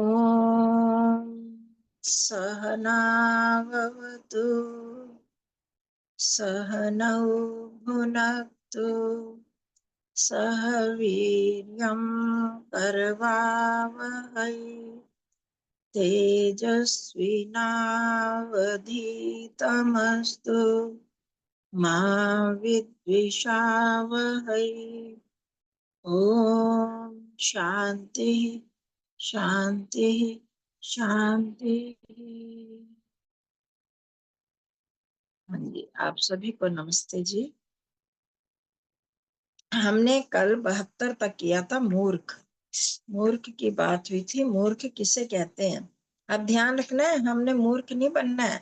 ॐ सहनाववतु सहनौ भुनक्तु सह वीर्यं करवावहै तेजस्विनावधीतमस्तु मा विद्विषावहै। ओम शांति शांति शांति। हाँ जी, आप सभी को नमस्ते जी। हमने कल 72 तक किया था मूर्ख। मूर्ख की बात हुई थी। मूर्ख किसे कहते हैं? अब ध्यान रखना है, हमने मूर्ख नहीं बनना है।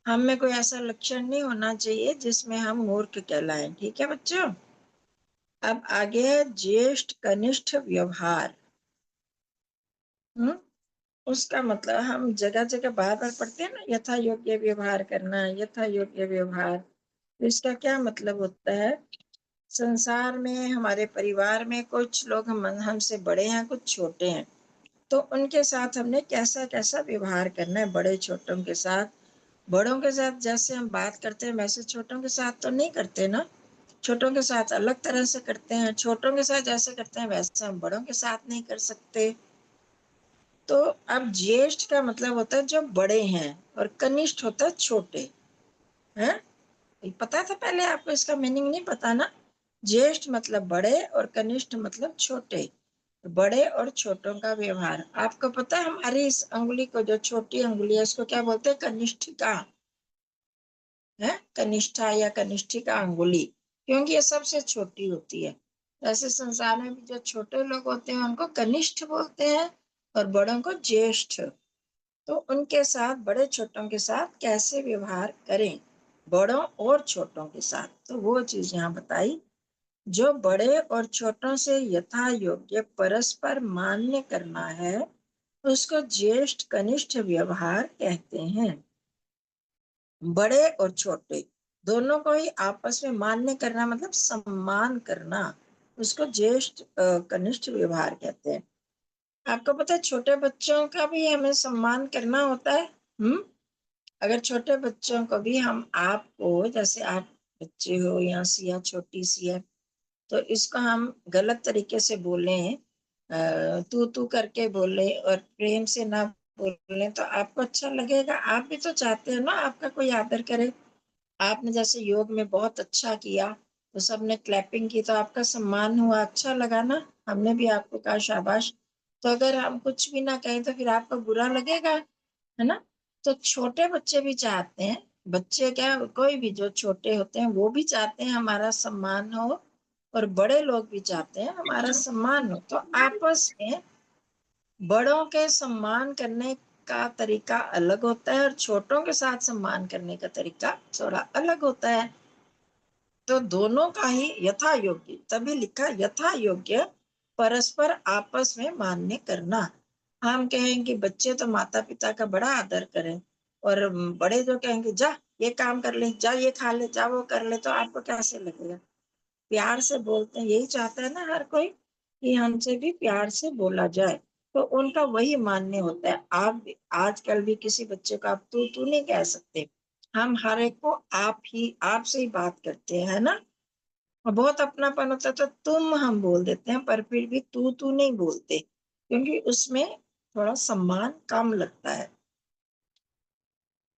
हम में कोई ऐसा लक्षण नहीं होना चाहिए जिसमें हम मूर्ख कहलाएं। ठीक है बच्चों? अब आगे है ज्येष्ठ कनिष्ठ व्यवहार। उसका मतलब हम जगह जगह बार बार पढ़ते हैं ना, यथा योग्य व्यवहार करना, यथा योग्य व्यवहार। तो इसका क्या मतलब होता है? संसार में, हमारे परिवार में कुछ लोग हमसे बड़े हैं, कुछ छोटे हैं, तो उनके साथ हमने कैसा कैसा व्यवहार करना है बड़े छोटों के साथ। बड़ों के साथ जैसे हम बात करते हैं वैसे छोटों के साथ तो नहीं करते ना। छोटों के साथ अलग तरह से करते हैं। छोटों के साथ जैसे करते हैं वैसे हम बड़ों के साथ नहीं कर सकते। तो अब ज्येष्ठ का मतलब होता है जो बड़े हैं, और कनिष्ठ होता है छोटे हैं। पता था पहले आपको? इसका मीनिंग नहीं पता ना? ज्येष्ठ मतलब बड़े और कनिष्ठ मतलब छोटे। बड़े और छोटों का व्यवहार आपको पता है? हमारी इस अंगुली को, जो छोटी अंगुली है, उसको क्या बोलते हैं? कनिष्ठिका है। कनिष्ठा या कनिष्ठिका अंगुली, क्योंकि ये सबसे छोटी होती है। ऐसे संसार में भी जो छोटे लोग होते हैं उनको कनिष्ठ बोलते हैं, और बड़ों को ज्येष्ठ। तो उनके साथ, बड़े छोटों के साथ कैसे व्यवहार करें, बड़ों और छोटों के साथ, तो वो चीज यहाँ बताई। जो बड़े और छोटों से यथा योग्य परस्पर मान्य करना है उसको ज्येष्ठ कनिष्ठ व्यवहार कहते हैं। बड़े और छोटे दोनों को ही आपस में मान्य करना, मतलब सम्मान करना, उसको ज्येष्ठ कनिष्ठ व्यवहार कहते हैं। आपको पता है छोटे बच्चों का भी हमें सम्मान करना होता है। अगर छोटे बच्चों को भी हम, आपको, जैसे आप बच्चे हो या सिया छोटी सी है, तो इसको हम गलत तरीके से बोलें, तू करके बोले और प्रेम से ना बोले, तो आपको अच्छा लगेगा? आप भी तो चाहते हो ना आपका कोई आदर करे। आपने जैसे योग में बहुत अच्छा किया तो सबने क्लैपिंग की, तो आपका सम्मान हुआ, अच्छा लगा ना? हमने भी आपको कहा शाबाश। तो अगर हम कुछ भी ना कहें तो फिर आपको बुरा लगेगा, है ना? तो छोटे बच्चे भी चाहते हैं, बच्चे क्या, कोई भी जो छोटे होते हैं वो भी चाहते हैं हमारा सम्मान हो, और बड़े लोग भी चाहते हैं हमारा सम्मान हो। तो आपस में बड़ों के सम्मान करने का तरीका अलग होता है और छोटों के साथ सम्मान करने का तरीका थोड़ा अलग होता है। तो दोनों का ही यथा योग्य, तभी लिखा यथा योग्य परस्पर आपस में मान्य करना। हम कहेंगे बच्चे तो माता पिता का बड़ा आदर करें, और बड़े जो कहेंगे जा ये काम कर ले, जा ये खा ले, जा वो कर ले, तो आपको कैसे लगेगा? प्यार से बोलते हैं, यही चाहता है ना हर कोई कि हमसे भी प्यार से बोला जाए। तो उनका वही मान्य होता है। आप आजकल भी किसी बच्चे को आप तू नहीं कह सकते। हम हर एक को आप ही, आप से ही बात करते हैं, है ना? और बहुत अपनापन होता है तो तुम हम बोल देते हैं, पर फिर भी तू नहीं बोलते, क्योंकि उसमें थोड़ा सम्मान कम लगता है।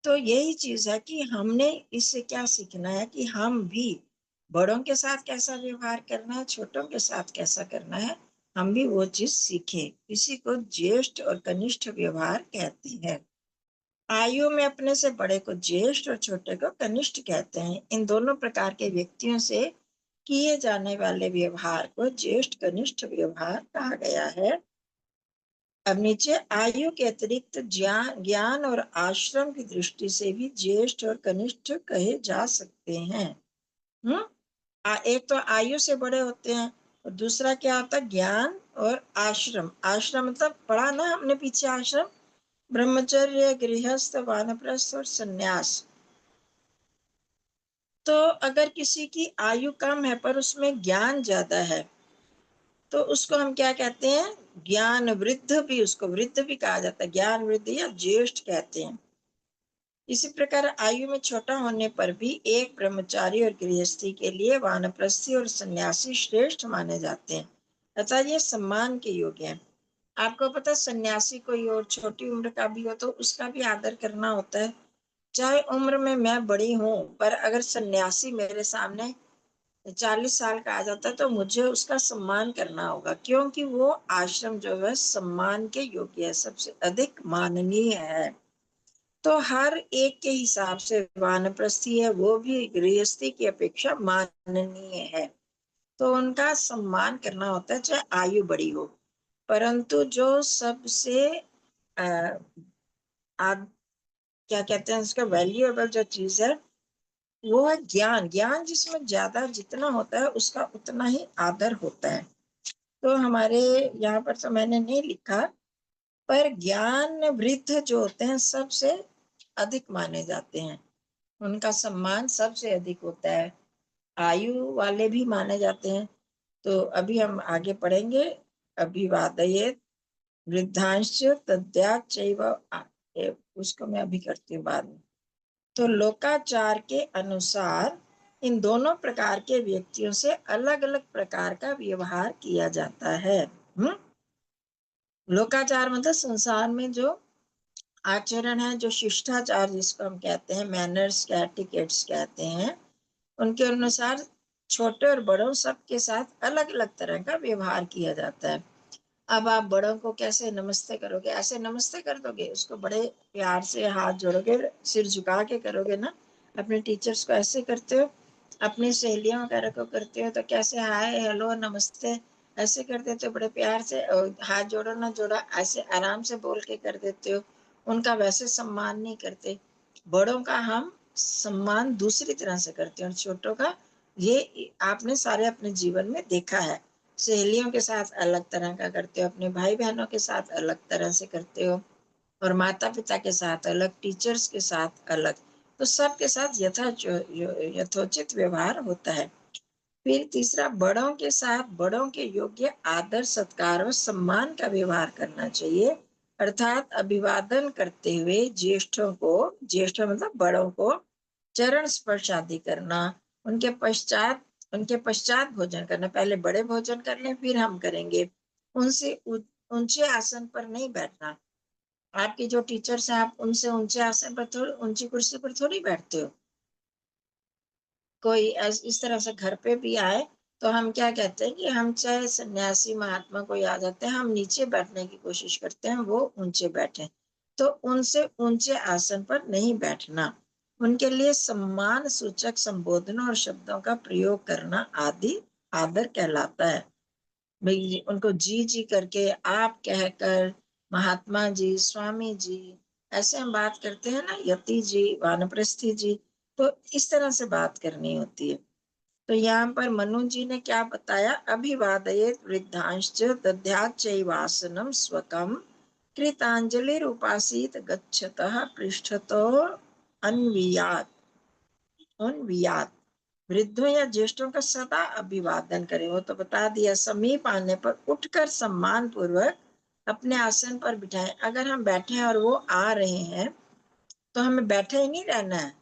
तो यही चीज है कि हमने इससे क्या सीखना है कि हम भी बड़ों के साथ कैसा व्यवहार करना है, छोटों के साथ कैसा करना है, हम भी वो चीज सीखें। इसी को ज्येष्ठ और कनिष्ठ व्यवहार कहते हैं। आयु में अपने से बड़े को ज्येष्ठ और छोटे को कनिष्ठ कहते हैं। इन दोनों प्रकार के व्यक्तियों से किए जाने वाले व्यवहार को ज्येष्ठ कनिष्ठ व्यवहार कहा गया है। अब नीचे आयु के अतिरिक्त ज्ञान और आश्रम की दृष्टि से भी ज्येष्ठ और कनिष्ठ कहे जा सकते हैं। एक तो आयु से बड़े होते हैं, और दूसरा क्या होता है? ज्ञान और आश्रम। आश्रम मतलब पढ़ा ना हमने पीछे, आश्रम ब्रह्मचर्य, गृहस्थ, वानप्रस्थ और सन्यास। तो अगर किसी की आयु कम है पर उसमें ज्ञान ज्यादा है, तो उसको हम क्या कहते हैं, ज्ञान वृद्ध भी, उसको वृद्ध भी कहा जाता है, ज्ञान वृद्ध या ज्येष्ठ कहते हैं। इसी प्रकार आयु में छोटा होने पर भी एक ब्रह्मचारी और गृहस्थी के लिए वानप्रस्थी और सन्यासी श्रेष्ठ माने जाते हैं, अतः ये सम्मान के योग्य है। आपको पता है सन्यासी कोई और छोटी उम्र का भी हो तो उसका भी आदर करना होता है। चाहे उम्र में मैं बड़ी हूं, पर अगर सन्यासी मेरे सामने 40 साल का आ जाता है तो मुझे उसका सम्मान करना होगा, क्योंकि वो आश्रम जो है सम्मान के योग्य है, सबसे अधिक माननीय है। तो हर एक के हिसाब से वानप्रस्थी है वो भी गृहस्थी की अपेक्षा माननीय है, तो उनका सम्मान करना होता है चाहे आयु बड़ी हो। परंतु जो सबसे आ, क्या कहते हैं उसका वैल्यूएबल जो चीज है वो है ज्ञान। ज्ञान जिसमें ज्यादा जितना होता है उसका उतना ही आदर होता है। तो हमारे यहाँ पर तो मैंने नहीं लिखा, पर ज्ञान वृद्ध जो होते हैं सबसे अधिक माने जाते हैं, उनका सम्मान सबसे अधिक होता है। आयु वाले भी माने जाते हैं। तो अभी हम आगे पढ़ेंगे। अभिवादयेत वृद्धांश तद्यात् चैव उसको मैं अभी करती हूँ बाद में। तो लोकाचार के अनुसार इन दोनों प्रकार के व्यक्तियों से अलग अलग प्रकार का व्यवहार किया जाता है। लोकाचार मतलब संसार में जो आचरण है, जो शिष्टाचार जिसको हम कहते हैं, मैनर्स एटिकेट्स कहते हैं, उनके अनुसार छोटे और बड़ों सबके साथ अलग अलग तरह का व्यवहार किया जाता है। अब आप बड़ों को कैसे नमस्ते करोगे, ऐसे नमस्ते कर दोगे, उसको बड़े प्यार से हाथ जोड़ोगे, सिर झुका के करोगे ना। अपने टीचर्स को ऐसे करते हो, अपनी सहेलियों वगैरह को करते हो तो कैसे हाय हेलो नमस्ते ऐसे कर देते हो बड़े प्यार से, और हाथ जोड़ो ना जोड़ा ऐसे आराम से बोल के कर देते हो। उनका वैसे सम्मान नहीं करते। बड़ों का हम सम्मान दूसरी तरह से करते हैं और छोटों का, ये आपने सारे अपने जीवन में देखा है। सहेलियों के साथ अलग तरह का करते हो, अपने भाई बहनों के साथ अलग तरह से करते हो, और माता पिता के साथ अलग, टीचर्स के साथ अलग। तो सबके साथ यथोचित व्यवहार होता है। फिर तीसरा, बड़ों के साथ बड़ों के योग्य आदर सत्कार और सम्मान का व्यवहार करना चाहिए, अर्थात अभिवादन करते हुए ज्येष्ठों को, ज्येष्ठ मतलब बड़ों को चरण स्पर्श आदि करना, उनके पश्चात भोजन करना। पहले बड़े भोजन कर लें फिर हम करेंगे। उनसे ऊंचे आसन पर नहीं बैठना। आपके जो टीचर्स हैं आप उनसे ऊंचे आसन पर थोड़ी, ऊंची कुर्सी पर थोड़ी बैठते हो। कोई इस तरह से घर पे भी आए तो हम क्या कहते हैं कि हम चाहे सन्यासी महात्मा कोई आ जाते हैं, हम नीचे बैठने की कोशिश करते हैं, वो ऊंचे बैठे। तो उनसे ऊंचे आसन पर नहीं बैठना, उनके लिए सम्मान सूचक संबोधनों और शब्दों का प्रयोग करना आदि आदर कहलाता है। भाई उनको जी जी करके, आप कहकर, महात्मा जी, स्वामी जी, ऐसे हम बात करते हैं ना, यति जी, वानप्रस्थी जी, तो इस तरह से बात करनी होती है। तो यहाँ पर मनु जी ने क्या बताया, अभिवादयेत वृद्धांश्च दद्याच्चैवासनं स्वकं कृतांजलिरुपासीत गच्छतः पृष्ठतो अन्वियात् उन्वियात्। वृद्धों या ज्येष्ठों का सदा अभिवादन करें, वो तो बता दिया। समीप आने पर उठकर सम्मान पूर्वक अपने आसन पर बिठाएं। अगर हम बैठे हैं और वो आ रहे हैं तो हमें बैठे ही नहीं रहना है,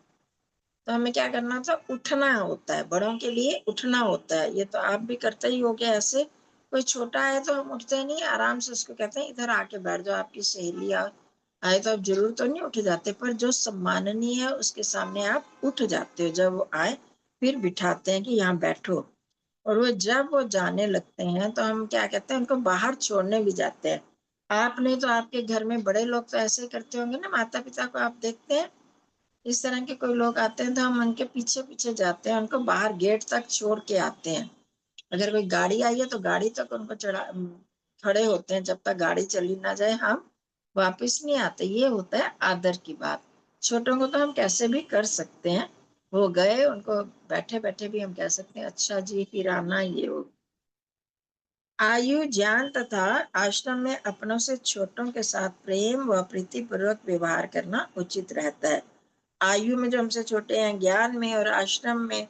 तो हमें क्या करना होता है, उठना होता है। बड़ों के लिए उठना होता है। ये तो आप भी करते ही होगे ऐसे। कोई छोटा है तो हम उठते नहीं, आराम से उसको कहते हैं इधर आके बैठ जाओ। आपकी सहेली आए तो आप जरूर तो नहीं उठ जाते, पर जो सम्माननीय है उसके सामने आप उठ जाते हो। जब वो आए फिर बिठाते हैं कि यहाँ बैठो। और वो जब वो जाने लगते हैं तो हम क्या कहते हैं, उनको बाहर छोड़ने भी जाते हैं। आप नहीं तो आपके घर में बड़े लोग तो ऐसे करते होंगे ना, माता पिता को आप देखते हैं, इस तरह के कोई लोग आते हैं तो हम उनके पीछे पीछे जाते हैं, उनको बाहर गेट तक छोड़ के आते हैं। अगर कोई गाड़ी आई है तो गाड़ी तक उनको खड़े होते हैं, जब तक गाड़ी चली ना जाए हम वापस नहीं आते। ये होता है आदर की बात। छोटों को तो हम कैसे भी कर सकते हैं, वो गए, उनको बैठे बैठे भी हम कह सकते हैं अच्छा जी फिर आना, ये वो। आयु, ज्ञान तथा आश्रम में अपनों से छोटों के साथ प्रेम व प्रीतिपूर्वक व्यवहार करना उचित रहता है। आयु में जो हमसे छोटे हैं, ज्ञान में और आश्रम में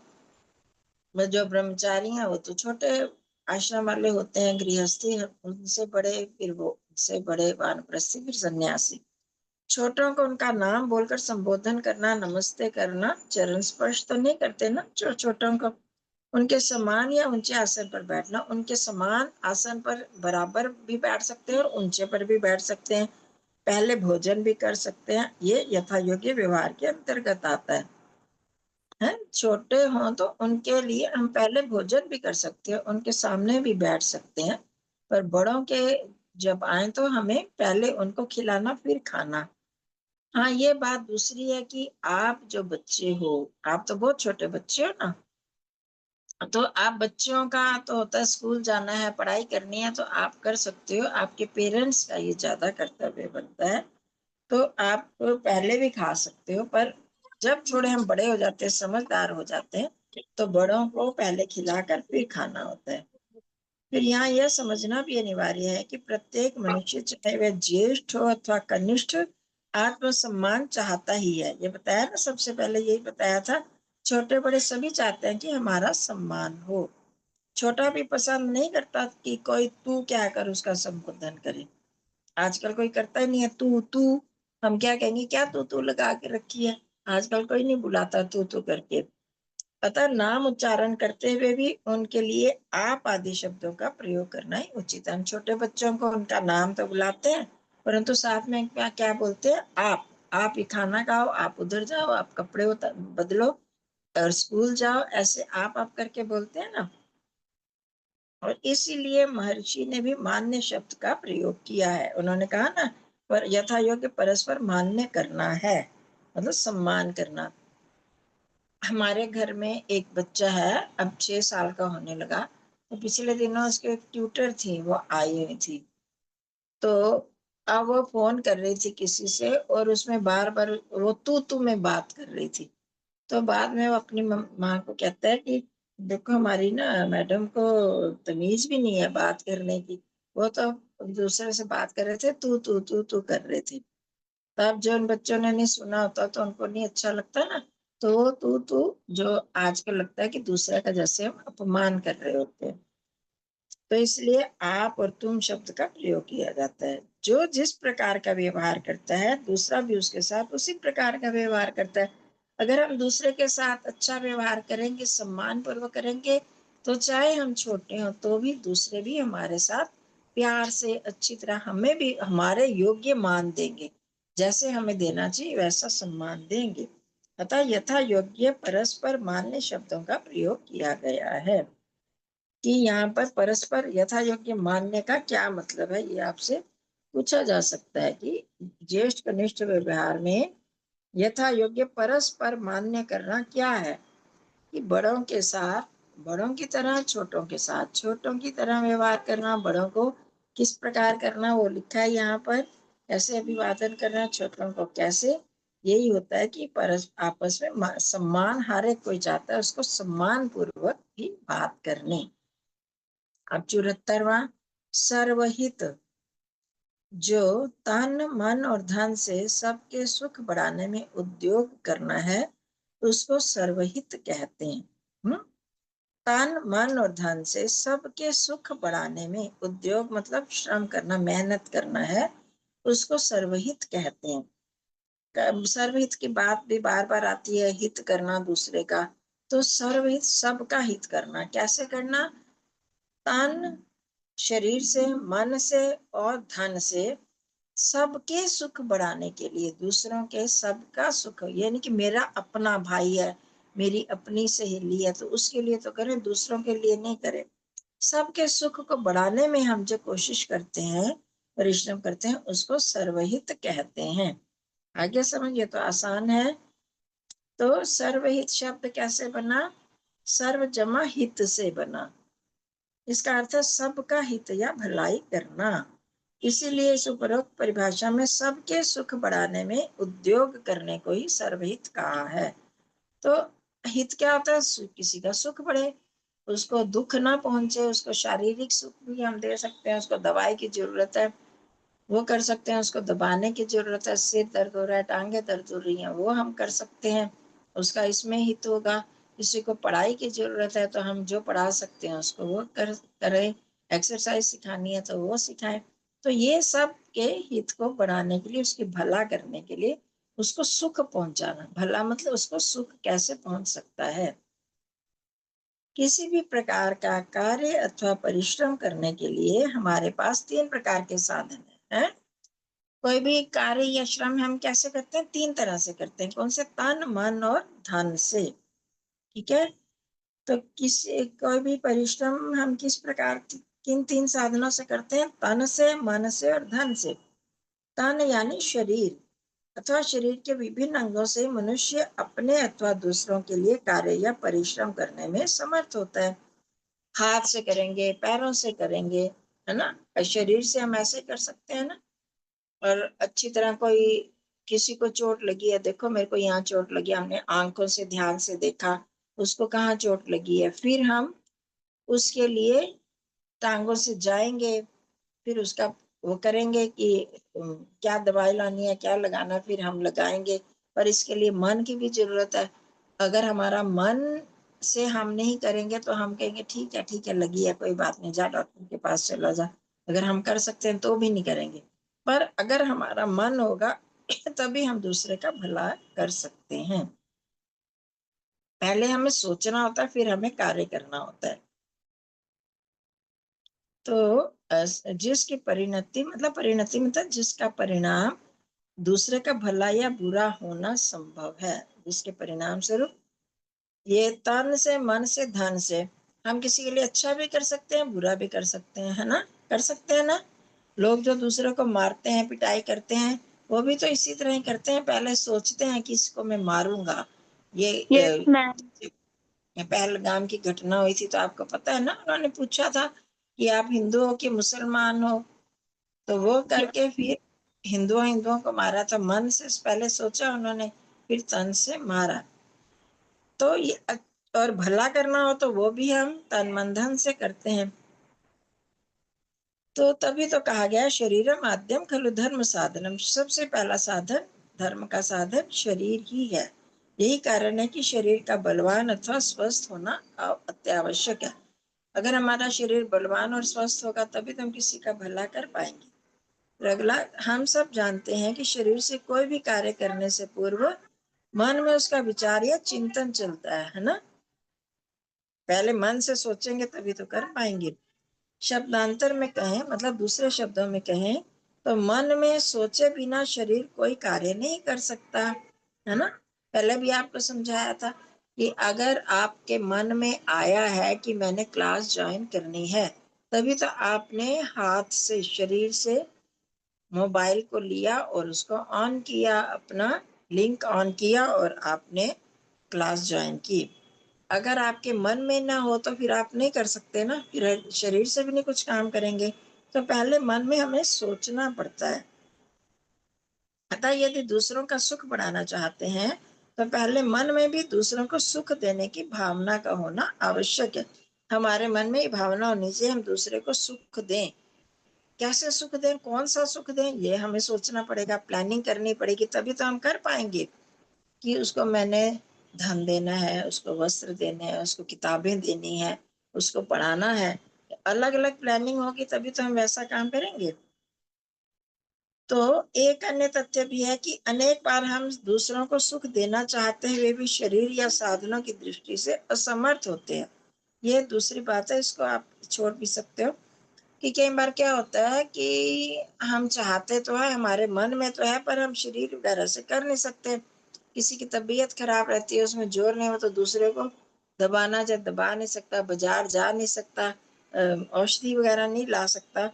जो ब्रह्मचारी हैं वो तो छोटे आश्रम वाले होते हैं, गृहस्थी, उनसे बड़े, फिर वो उनसे बड़े वानप्रस्थी, फिर सन्यासी। छोटों को उनका नाम बोलकर संबोधन करना, नमस्ते करना, चरण स्पर्श तो नहीं करते ना छोटों को। उनके समान या ऊंचे आसन पर बैठना, उनके समान आसन पर बराबर भी बैठ सकते हैं और ऊंचे पर भी बैठ सकते हैं। पहले भोजन भी कर सकते हैं, ये यथा योग्य व्यवहार के अंतर्गत आता है। छोटे हों तो उनके लिए हम पहले भोजन भी कर सकते हैं, उनके सामने भी बैठ सकते हैं, पर बड़ों के जब आए तो हमें पहले उनको खिलाना फिर खाना। हाँ, ये बात दूसरी है कि आप जो बच्चे हो, आप तो बहुत छोटे बच्चे हो ना, तो आप बच्चों का तो होता है स्कूल जाना है, पढ़ाई करनी है, तो आप कर सकते हो। आपके पेरेंट्स का ये ज्यादा कर्तव्य बनता है, तो आप पहले भी खा सकते हो, पर जब थोड़े हम बड़े हो जाते हैं, समझदार हो जाते हैं, तो बड़ों को पहले खिलाकर फिर खाना होता है। फिर यहाँ यह समझना भी अनिवार्य है कि प्रत्येक मनुष्य, चाहे वह ज्येष्ठ हो अथवा कनिष्ठ, आत्मसम्मान चाहता ही है। ये बताया ना, सबसे पहले यही बताया था, छोटे बड़े सभी चाहते हैं कि हमारा सम्मान हो। छोटा भी पसंद नहीं करता कि कोई तू क्या कर उसका संबोधन करे। आजकल कोई करता ही नहीं है तू तू। हम क्या कहेंगे, क्या तू तू लगा के रखी है। आजकल कोई नहीं बुलाता तू तू करके। अतः नाम उच्चारण करते हुए भी उनके लिए आप आदि शब्दों का प्रयोग करना ही उचित है। हम छोटे बच्चों को उनका नाम तो बुलाते हैं, परंतु साथ में क्या क्या बोलते हैं, आप ही खाना खाओ, आप उधर जाओ, आप कपड़े बदलो और स्कूल जाओ, ऐसे आप करके बोलते हैं ना। और इसीलिए महर्षि ने भी मान्य शब्द का प्रयोग किया है। उन्होंने कहा ना, पर यथा योग्य परस्पर मान्य करना है, मतलब सम्मान करना। हमारे घर में एक बच्चा है, अब 6 साल का होने लगा, तो पिछले दिनों उसके एक ट्यूटर थी, वो आई हुई थी। तो अब वो फोन कर रही थी किसी से, और उसमें बार बार वो तू में बात कर रही थी। तो बाद में वो अपनी माँ को कहता है कि देखो, हमारी ना मैडम को तमीज भी नहीं है बात करने की, वो तो दूसरे से बात कर रहे थे, तू कर रहे थे। तब जो उन बच्चों ने नहीं सुना होता तो उनको नहीं अच्छा लगता ना, तो वो तू जो आजकल लगता है कि दूसरे का जैसे हम अपमान कर रहे होते हैं, तो इसलिए आप और तुम शब्द का प्रयोग किया जाता है। जो जिस प्रकार का व्यवहार करता है, दूसरा भी उसके साथ उसी प्रकार का व्यवहार करता है। अगर हम दूसरे के साथ अच्छा व्यवहार करेंगे, सम्मान पूर्वक करेंगे, तो चाहे हम छोटे हों तो भी दूसरे भी हमारे साथ प्यार से अच्छी तरह हमें भी हमारे योग्य मान देंगे। जैसे हमें देना चाहिए वैसा सम्मान देंगे। अतः यथा योग्य परस्पर मान्य शब्दों का प्रयोग किया गया है। कि यहाँ पर परस्पर यथा योग्य मानने का क्या मतलब है, ये आपसे पूछा जा सकता है कि ज्येष्ठ कनिष्ठ व्यवहार में यथा योग्य परस्पर मान्य करना क्या है। कि बड़ों के साथ बड़ों की तरह, छोटों के साथ छोटों की तरह व्यवहार करना। बड़ों को किस प्रकार करना वो लिखा है यहाँ पर, कैसे अभिवादन करना, छोटों को कैसे। यही होता है कि आपस में सम्मान, हर एक कोई चाहता है उसको सम्मान पूर्वक भी बात करनी। अब 74वां, सर्वहित, जो तन मन और धन से सबके सुख बढ़ाने में उद्योग करना है, उसको सर्वहित कहते हैं। तन मन और धन से सबके सुख बढ़ाने में उद्योग मतलब श्रम करना, मेहनत करना है, उसको सर्वहित कहते हैं। सर्वहित की बात भी बार बार आती है, हित करना दूसरे का। तो सर्वहित, सबका हित करना, कैसे करना। तन शरीर से, मन से और धन से सबके सुख बढ़ाने के लिए, दूसरों के सबका सुख, यानी कि मेरा अपना भाई है, मेरी अपनी सहेली है, तो उसके लिए तो करें, दूसरों के लिए नहीं करें। सबके सुख को बढ़ाने में हम जो कोशिश करते हैं, परिश्रम करते हैं, उसको सर्वहित कहते हैं। आगे समझिए तो आसान है। तो सर्वहित शब्द कैसे बना, सर्व जमा हित से बना। इसका अर्थ है सबका हित या भलाई करना। इसीलिए इस उपरोक्त परिभाषा में सबके सुख बढ़ाने में उद्योग करने को ही सर्वहित कहा है। तो हित क्या होता है, किसी का सुख बढ़े, उसको दुख ना पहुंचे, उसको शारीरिक सुख भी हम दे सकते हैं, उसको दवाई की जरूरत है वो कर सकते हैं, उसको दबाने की जरूरत है, सिर दर्द हो रहा है, टांगे दर्द हो रही हैं, वो हम कर सकते हैं, उसका इसमें हित होगा। किसी को पढ़ाई की जरूरत है तो हम जो पढ़ा सकते हैं उसको वो करें, एक्सरसाइज सिखानी है तो वो सिखाएं। तो ये सब के हित को बढ़ाने के लिए, उसकी भला करने के लिए, उसको सुख पहुंचाना, भला मतलब उसको सुख कैसे पहुंच सकता है। किसी भी प्रकार का कार्य अथवा परिश्रम करने के लिए हमारे पास 3 प्रकार के साधन हैं। कोई भी कार्य या श्रम हम कैसे करते हैं? 3 तरह से करते हैं। कौन से? तन, मन और धन से। ठीक है। तो किसी कोई भी परिश्रम हम किस प्रकार, किन 3 साधनों से करते हैं? तन से, मन से और धन से। तन यानी शरीर अथवा शरीर के विभिन्न अंगों से मनुष्य अपने अथवा दूसरों के लिए कार्य या परिश्रम करने में समर्थ होता है। हाथ से करेंगे, पैरों से करेंगे, है ना। शरीर से हम ऐसे कर सकते हैं ना। और अच्छी तरह कोई, किसी को चोट लगी है, देखो मेरे को यहाँ चोट लगी, हमने आंखों से ध्यान से देखा उसको कहाँ चोट लगी है, फिर हम उसके लिए टांगों से जाएंगे, फिर उसका वो करेंगे कि क्या दवाई लानी है, क्या लगाना, फिर हम लगाएंगे। पर इसके लिए मन की भी जरूरत है। अगर हमारा मन से हम नहीं करेंगे तो हम कहेंगे ठीक है लगी है, कोई बात नहीं, जा डॉक्टर के पास चला जा। अगर हम कर सकते हैं तो भी नहीं करेंगे। पर अगर हमारा मन होगा तभी हम दूसरे का भला कर सकते हैं। पहले हमें सोचना होता है, फिर हमें कार्य करना होता है। तो जिसकी परिणति मतलब जिसका परिणाम दूसरे का भला या बुरा होना संभव है, जिसके परिणाम स्वरूप, ये तन से, मन से, धन से हम किसी के लिए अच्छा भी कर सकते हैं, बुरा भी कर सकते हैं, है ना। कर सकते हैं ना। लोग जो दूसरे को मारते हैं, पिटाई करते हैं, वो भी तो इसी तरह ही करते हैं। पहले सोचते हैं कि इसको मैं मारूंगा। ये यस मैम। पहलगाम की घटना हुई थी तो आपको पता है ना, उन्होंने पूछा था कि आप हिंदू हो कि मुसलमान हो, तो वो करके फिर हिंदुओं को मारा था। मन से पहले सोचा उन्होंने, फिर तन से मारा। तो ये और भला करना हो तो वो भी हम तन मन धन से करते हैं। तो तभी तो कहा गया शरीर माध्यम खलु धर्म साधनम, सबसे पहला साधन, धर्म का साधन शरीर ही है। यही कारण है कि शरीर का बलवान अथवा स्वस्थ होना अत्यावश्यक है। अगर हमारा शरीर बलवान और स्वस्थ होगा तभी तो हम किसी का भला कर पाएंगे। अगला, हम सब जानते हैं कि शरीर से कोई भी कार्य करने से पूर्व मन में उसका विचार या चिंतन चलता है ना। पहले मन से सोचेंगे तभी तो कर पाएंगे। शब्दांतर में कहें, मतलब दूसरे शब्दों में कहें, तो मन में सोचे बिना शरीर कोई कार्य नहीं कर सकता, है ना। पहले भी आपको समझाया था कि अगर आपके मन में आया है कि मैंने क्लास ज्वाइन करनी है, तभी तो आपने हाथ से, शरीर से मोबाइल को लिया और उसको ऑन किया, अपना लिंक ऑन किया और आपने क्लास ज्वाइन की। अगर आपके मन में ना हो तो फिर आप नहीं कर सकते ना, फिर शरीर से भी नहीं कुछ काम करेंगे। तो पहले मन में हमें सोचना पड़ता है। अतः यदि दूसरों का सुख बढ़ाना चाहते हैं तो पहले मन में भी दूसरों को सुख देने की भावना का होना आवश्यक है। हमारे मन में ये भावना होनी चाहिए हम दूसरे को सुख दें। कैसे सुख दें, कौन सा सुख दें, ये हमें सोचना पड़ेगा, प्लानिंग करनी पड़ेगी, तभी तो हम कर पाएंगे कि उसको मैंने धन देना है, उसको वस्त्र देने हैं, उसको किताबें देनी है, उसको पढ़ाना है। अलग अलग प्लानिंग होगी तभी तो हम वैसा काम करेंगे। तो एक अन्य तथ्य भी है कि अनेक बार हम दूसरों को सुख देना चाहते हुए भी शरीर या साधनों की दृष्टि से असमर्थ होते हैं। ये दूसरी बात है, इसको आप छोड़ भी सकते हो कि कई बार क्या होता है कि हम चाहते तो है, हमारे मन में तो है, पर हम शरीर वगैरह से कर नहीं सकते। किसी की तबीयत खराब रहती है, उसमें जोर नहीं हो तो दूसरे को दबाना चाहे दबा नहीं सकता, बाजार जा नहीं सकता, औषधि वगैरह नहीं ला सकता।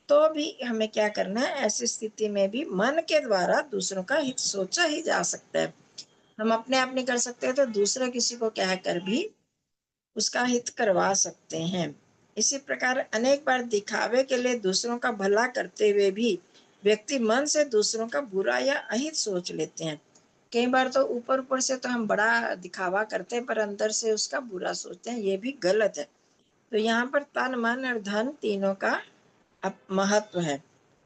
तो भी हमें क्या करना है, ऐसी स्थिति में भी मन के द्वारा दूसरों का हित सोचा ही जा सकता है। हम अपने आप नहीं कर सकते तो दूसरे किसी को कहकर भी उसका हित करवा सकते हैं। इसी प्रकार अनेक बार दिखावे के लिए दूसरों का भला करते हुए भी व्यक्ति मन से दूसरों का बुरा या अहित सोच लेते हैं। कई बार तो ऊपर ऊपर से तो हम बड़ा दिखावा करते हैं पर अंदर से उसका बुरा सोचते हैं, ये भी गलत है। तो यहाँ पर तन मन और धन तीनों का महत्व है।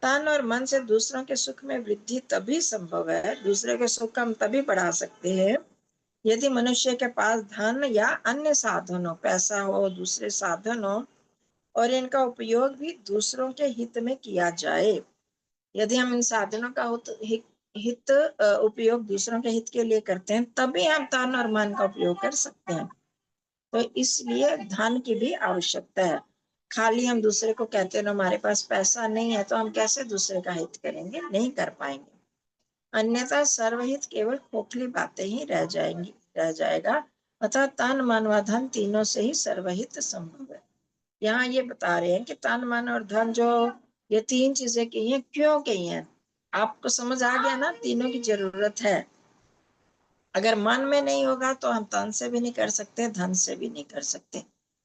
तन और मन से दूसरों के सुख में वृद्धि तभी संभव है, दूसरे के सुख हम तभी बढ़ा सकते हैं यदि मनुष्य के पास धन या अन्य साधन हो, पैसा हो, दूसरे साधन हो, और इनका उपयोग भी दूसरों के हित में किया जाए, यदि हम इन साधनों का हित उपयोग दूसरों के हित के लिए करते हैं, तभी हम तन और मन का उपयोग कर सकते हैं। तो इसलिए धन की भी आवश्यकता है। खाली हम दूसरे को कहते हैं हमारे पास पैसा नहीं है, तो हम कैसे दूसरे का हित करेंगे? नहीं कर पाएंगे। अन्यथा सर्वहित केवल खोखली बातें ही रह जाएगा। अतः तन मन व धन तीनों से ही सर्वहित संभव है। यहाँ ये बता रहे हैं कि तन मन और धन जो ये तीन चीजें कही हैं, क्यों कही हैं? आपको समझ आ गया ना? तीनों की जरूरत है। अगर मन में नहीं होगा तो हम तन से भी नहीं कर सकते, धन से भी नहीं कर सकते।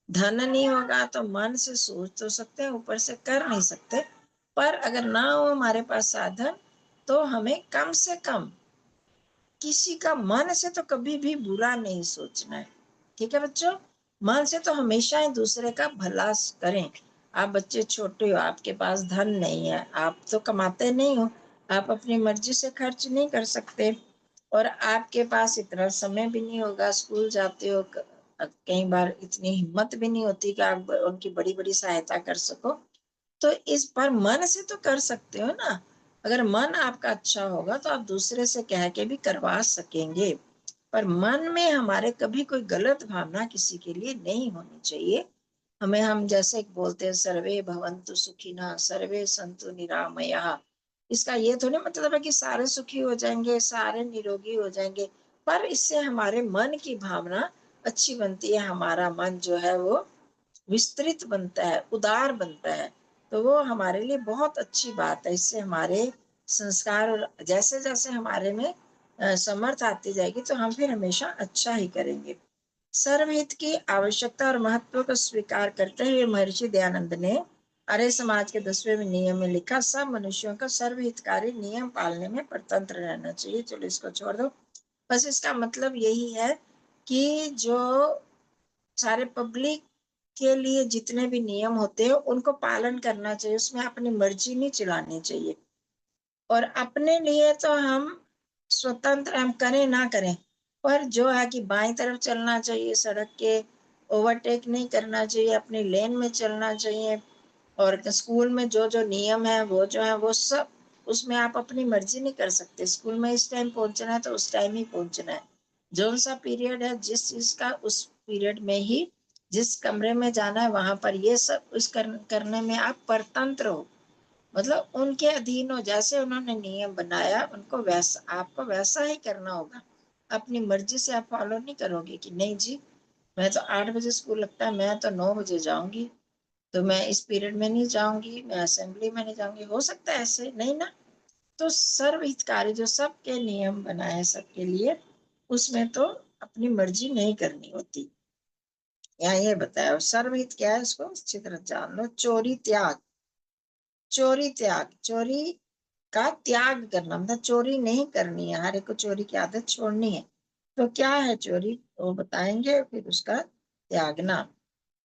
धन नहीं होगा तो मन से सोच तो सकते हैं, ऊपर से कर नहीं सकते। पर अगर ना हो हमारे पास साधन, तो हमें कम से कम किसी का मन से तो कभी भी बुरा नहीं सोचना है। ठीक है बच्चों? मन से तो हमेशा ही दूसरे का भला करें। आप बच्चे छोटे हो, आपके पास धन नहीं है, आप तो कमाते नहीं हो, आप अपनी मर्जी से खर्च नहीं कर सकते, और आपके पास इतना समय भी नहीं होगा, स्कूल जाते हो, कई बार इतनी हिम्मत भी नहीं होती कि आप उनकी बड़ी बड़ी सहायता कर सको। तो इस पर मन से तो कर सकते हो ना। अगर मन आपका अच्छा होगा तो आप दूसरे से कह के भी करवा सकेंगे। पर मन में हमारे कभी कोई गलत भावना किसी के लिए नहीं होनी चाहिए। हम जैसे बोलते हैं सर्वे भवन्तु सुखिनः सर्वे सन्तु निरामयाः, इसका ये थोड़ी मतलब है कि सारे सुखी हो जाएंगे, सारे निरोगी हो जाएंगे। पर इससे हमारे मन की भावना अच्छी बनती है, हमारा मन जो है वो विस्तृत बनता है, उदार बनता है। तो वो हमारे लिए बहुत अच्छी बात है। इससे हमारे संस्कार, और जैसे जैसे हमारे में समर्थ आती जाएगी तो हम फिर हमेशा अच्छा ही करेंगे। सर्वहित की आवश्यकता और महत्व को स्वीकार करते हुए महर्षि दयानंद ने आर्य समाज के 10वें नियम में लिखा, सब मनुष्यों का सर्वहितकारी नियम पालने में परतंत्र रहना चाहिए। चलो इसको छोड़ दो। बस इसका मतलब यही है कि जो सारे पब्लिक के लिए जितने भी नियम होते हैं उनको पालन करना चाहिए, उसमें अपनी मर्जी नहीं चलानी चाहिए। और अपने लिए तो हम स्वतंत्र, हम करें ना करें, पर जो है कि बाईं तरफ चलना चाहिए, सड़क के ओवरटेक नहीं करना चाहिए, अपनी लेन में चलना चाहिए। और स्कूल में जो जो नियम है वो जो है वो सब, उसमें आप अपनी मर्जी नहीं कर सकते। स्कूल में इस टाइम पहुंचना है तो उस टाइम ही पहुंचना है। जो सा पीरियड है जिस चीज का, उस पीरियड में ही, जिस कमरे में जाना है वहां पर, ये सब उस करने में आप परतंत्र हो। मतलब उनके अधीन हो, जैसे उन्होंने नियम बनाया उनको वैसा आपको वैसा ही करना होगा। अपनी मर्जी से आप फॉलो नहीं करोगे कि नहीं जी मैं तो 8 बजे स्कूल लगता है, मैं तो 9 बजे जाऊंगी, तो मैं इस पीरियड में नहीं जाऊंगी, मैं असेंबली में नहीं जाऊंगी। हो सकता है ऐसे नहीं ना। तो सर्वहितकारी जो सबके नियम बनाए सबके लिए, उसमें तो अपनी मर्जी नहीं करनी होती। यहाँ ये बताया सर्वहित क्या है, इसको अच्छी तरह जान लो। चोरी त्याग, चोरी त्याग, चोरी का त्याग करना, मतलब चोरी नहीं करनी है, हर एक को चोरी की आदत छोड़नी है। तो क्या है चोरी, वो बताएंगे। फिर उसका त्यागना,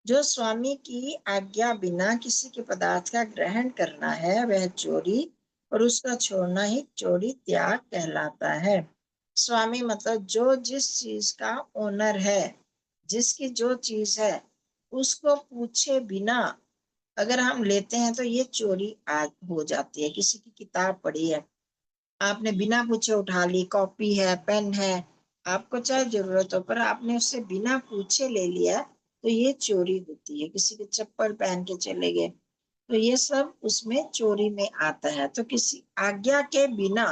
जो स्वामी की आज्ञा बिना किसी के पदार्थ का ग्रहण करना है वह चोरी, और उसका छोड़ना ही चोरी त्याग कहलाता है। स्वामी मतलब जो जिस चीज का ओनर है, जिसकी जो चीज है, उसको पूछे बिना अगर हम लेते हैं तो ये चोरी आज हो जाती है। किसी की किताब पढ़ी है, आपने बिना पूछे उठा ली, कॉपी है, पेन है, आपको चाहे जरूरत हो, पर आपने उससे बिना पूछे ले लिया, तो ये चोरी होती है। किसी के चप्पल पहन के चले गए, तो ये सब उसमें चोरी में आता है। तो किसी आज्ञा के बिना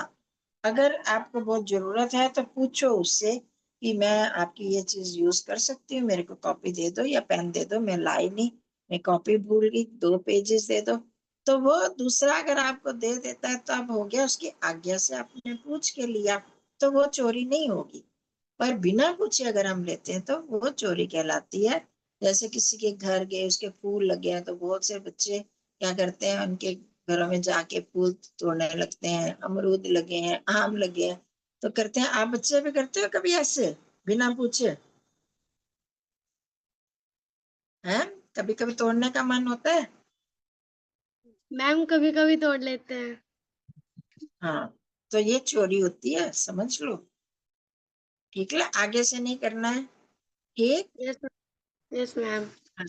अगर आपको बहुत जरूरत है तो पूछो उससे कि मैं आपकी ये चीज यूज कर सकती हूँ, मेरे को कॉपी दे दो या पेन दे दो, मैं लाई नहीं, मैं कॉपी भूल गई, 2 पेजेस दे दो। तो वो दूसरा अगर आपको दे देता है तो अब हो गया, उसकी आज्ञा से आपने पूछ के लिया, तो वो चोरी नहीं होगी। पर बिना पूछे अगर हम लेते हैं तो वो चोरी कहलाती है। जैसे किसी के घर गए, उसके फूल लगे हैं, तो बहुत से बच्चे क्या करते हैं, उनके घरों में जाके फूल तोड़ने लगते हैं। अमरूद लगे हैं, आम लगे हैं, तो करते हैं। आप बच्चे भी करते हो कभी ऐसे बिना पूछे? हैं? कभी कभी तोड़ने का मन होता है। मैम कभी कभी तोड़ लेते हैं। हाँ, तो ये चोरी होती है, समझ लो। ठीक है, आगे से नहीं करना है, ठीक। Yes ma'am. हाँ,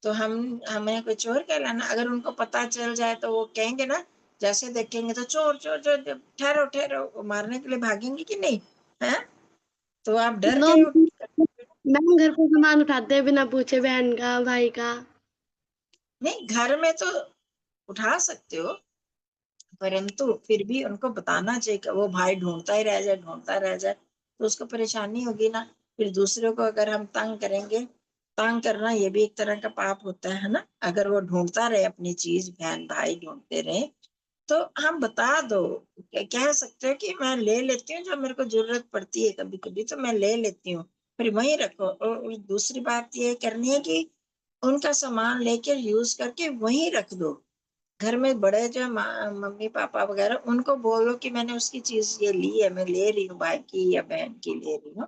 तो हमें कोई चोर कहलाना, अगर उनको पता चल जाए तो वो कहेंगे ना, जैसे देखेंगे तो चोर चोर चोर, ठहरो ठहरो, मारने के लिए भागेंगे कि नहीं, है? तो आप डर नो के मैम, घर पे सामान उठाते हैं बिना पूछे, बहन का, भाई का। नहीं, घर में तो उठा सकते हो, परंतु फिर भी उनको बताना चाहिए कि वो भाई ढूंढता ही रह जाए, ढूंढता रह जाए, तो उसको परेशानी होगी ना। फिर दूसरों को अगर हम तंग करेंगे, तंग करना ये भी एक तरह का पाप होता है ना। अगर वो ढूंढता रहे अपनी चीज, बहन भाई ढूंढते रहे, तो हम बता दो, कह सकते हो कि मैं ले लेती हूँ, जब मेरे को जरूरत पड़ती है कभी कभी तो मैं ले लेती हूँ, फिर वहीं रखो। और दूसरी बात ये करनी है कि उनका सामान लेकर यूज करके वहीं रख दो। घर में बड़े जो मम्मी पापा वगैरह, उनको बोलो कि मैंने उसकी चीज ये ली है, मैं ले रही हूँ, भाई की या बहन की ले रही हूँ,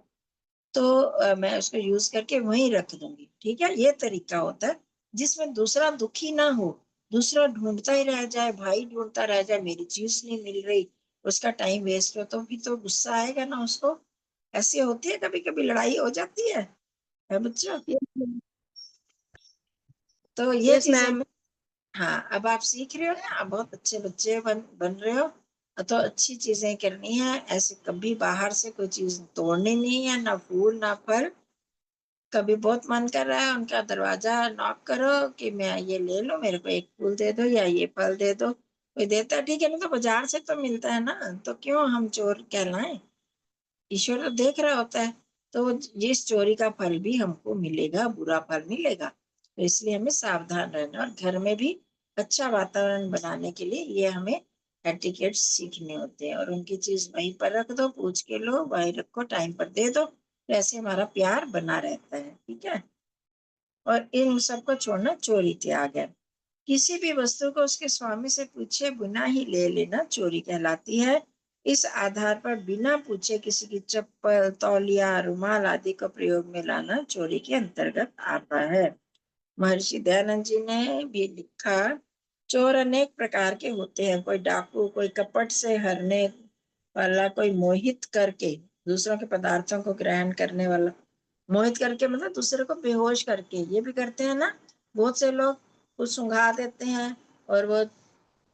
तो मैं उसको यूज करके वहीं रख दूंगी। ठीक है, ये तरीका होता है जिसमें दूसरा दुखी ना हो, दूसरा ढूंढता ही रह जाए, भाई ढूंढता रह जाए, मेरी चीज नहीं मिल रही, उसका टाइम वेस्ट हो, तो भी तो गुस्सा आएगा ना उसको। ऐसी होती है, कभी कभी लड़ाई हो जाती है बच्चों। तो ये यस चीजें मैम। हाँ, अब आप सीख रहे हो ना, आप बहुत अच्छे बच्चे बन रहे हो। तो अच्छी चीजें करनी है, ऐसे कभी बाहर से कोई चीज तोड़नी नहीं है, ना फूल ना फल। कभी बहुत मन कर रहा है, उनका दरवाजा नॉक करो कि मैं ये ले लो, मेरे को एक फूल दे दो या ये फल दे दो, कोई देता है ठीक है, ना तो बाजार से तो मिलता है ना, तो क्यों हम चोर कहलाएं। ईश्वर तो देख रहा होता है, तो जिस चोरी का फल भी हमको मिलेगा, बुरा फल मिलेगा, तो इसलिए हमें सावधान रहना। और घर में भी अच्छा वातावरण बनाने के लिए ये हमें एटिकेट सीखने होते हैं। और उनकी चीज वहीं पर रख दो, पूछ के लो, वहीं रखो, टाइम पर दे दो, तो ऐसे हमारा प्यार बना रहता है। ठीक है, और इन सबको छोड़ना चोरी त्याग है। किसी भी वस्तु को उसके स्वामी से पूछे बिना ही ले लेना चोरी कहलाती है। इस आधार पर बिना पूछे किसी की चप्पल, तौलिया, रुमाल आदि को प्रयोग में लाना चोरी के अंतर्गत आता है। महर्षि दयानंद जी ने भी लिखा, चोर अनेक प्रकार के होते हैं, कोई डाकू, कोई कपट से हरने वाला, कोई मोहित करके दूसरों के पदार्थों को ग्रहण करने वाला। मोहित करके मतलब दूसरे को बेहोश करके, ये भी करते हैं ना बहुत से लोग, कुछ सुंघा देते हैं और वो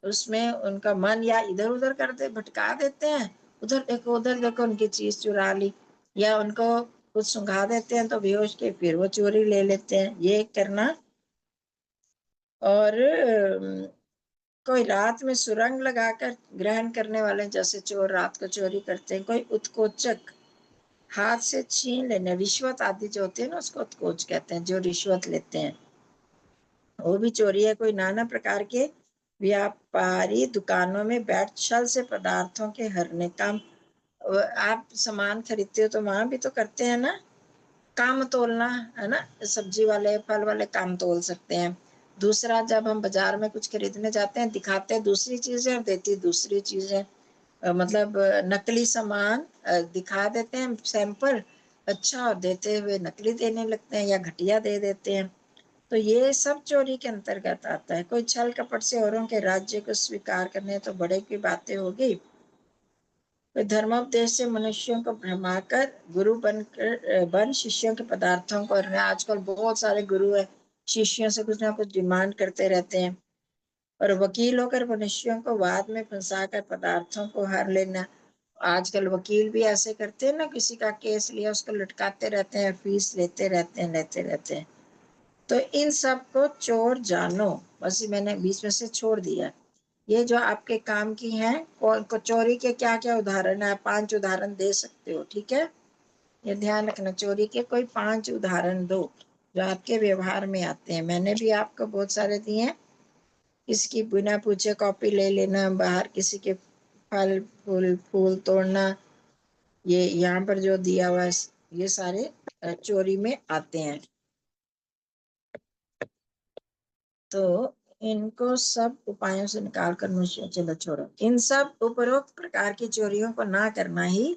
उसमें उनका मन या इधर उधर करते, भटका देते हैं, उधर देखो उधर देखो, उनकी चीज चुरा ली, या उनको कुछ सुंघा देते हैं तो बेहोश के फिर वो चोरी ले लेते हैं, ये करना। और कोई रात में सुरंग लगाकर ग्रहण करने वाले, जैसे चोर रात को चोरी करते हैं। कोई उत्कोचक, हाथ से छीन लेने, रिश्वत आदि जो होती है ना, उसको उत्कोच कहते हैं, जो रिश्वत लेते हैं, वो भी चोरी है। कोई नाना प्रकार के व्यापारी दुकानों में बैठ छल से पदार्थों के हरने काम, आप सामान खरीदते हो तो वहां भी तो करते हैं ना, काम तोलना, है ना, सब्जी वाले फल वाले काम तोल सकते हैं। दूसरा, जब हम बाजार में कुछ खरीदने जाते हैं, दिखाते हैं दूसरी चीजें और देती दूसरी चीजें, मतलब नकली सामान दिखा देते हैं सैंपल अच्छा, और देते हुए नकली देने लगते हैं या घटिया दे देते हैं। तो ये सब चोरी के अंतर्गत आता है। कोई छल कपट से औरों के राज्य को स्वीकार करने, तो बड़े की बातें हो गई। कोई धर्मोपदेश से मनुष्यों को भ्रमाकर गुरु बन शिष्यों के पदार्थों को, आजकल बहुत सारे गुरु है, शिष्यों से कुछ ना कुछ डिमांड करते रहते हैं। और वकील होकर मनुष्यों को वाद में फंसाकर पदार्थों को हर लेना, आजकल वकील भी ऐसे करते हैं ना, किसी का केस लिया उसको लटकाते रहते हैं, फीस लेते रहते हैं। तो इन सब को चोर जानो, बस मैंने बीच में से छोड़ दिया। ये जो आपके काम की हैं, चोरी के क्या क्या उदाहरण है, 5 उदाहरण दे सकते हो। ठीक है, ये ध्यान रखना, चोरी के कोई 5 उदाहरण दो जो आपके व्यवहार में आते हैं। मैंने भी आपको बहुत सारे दिए हैं। इसकी बिना पूछे कॉपी ले लेना, बाहर किसी के फल फूल फूल तोड़ना, ये यहाँ पर जो दिया हुआ है, ये सारे चोरी में आते हैं। तो इनको सब उपायों से निकाल कर मनुष्य, चलो छोड़ो, इन सब उपरोक्त प्रकार की चोरियों को ना करना ही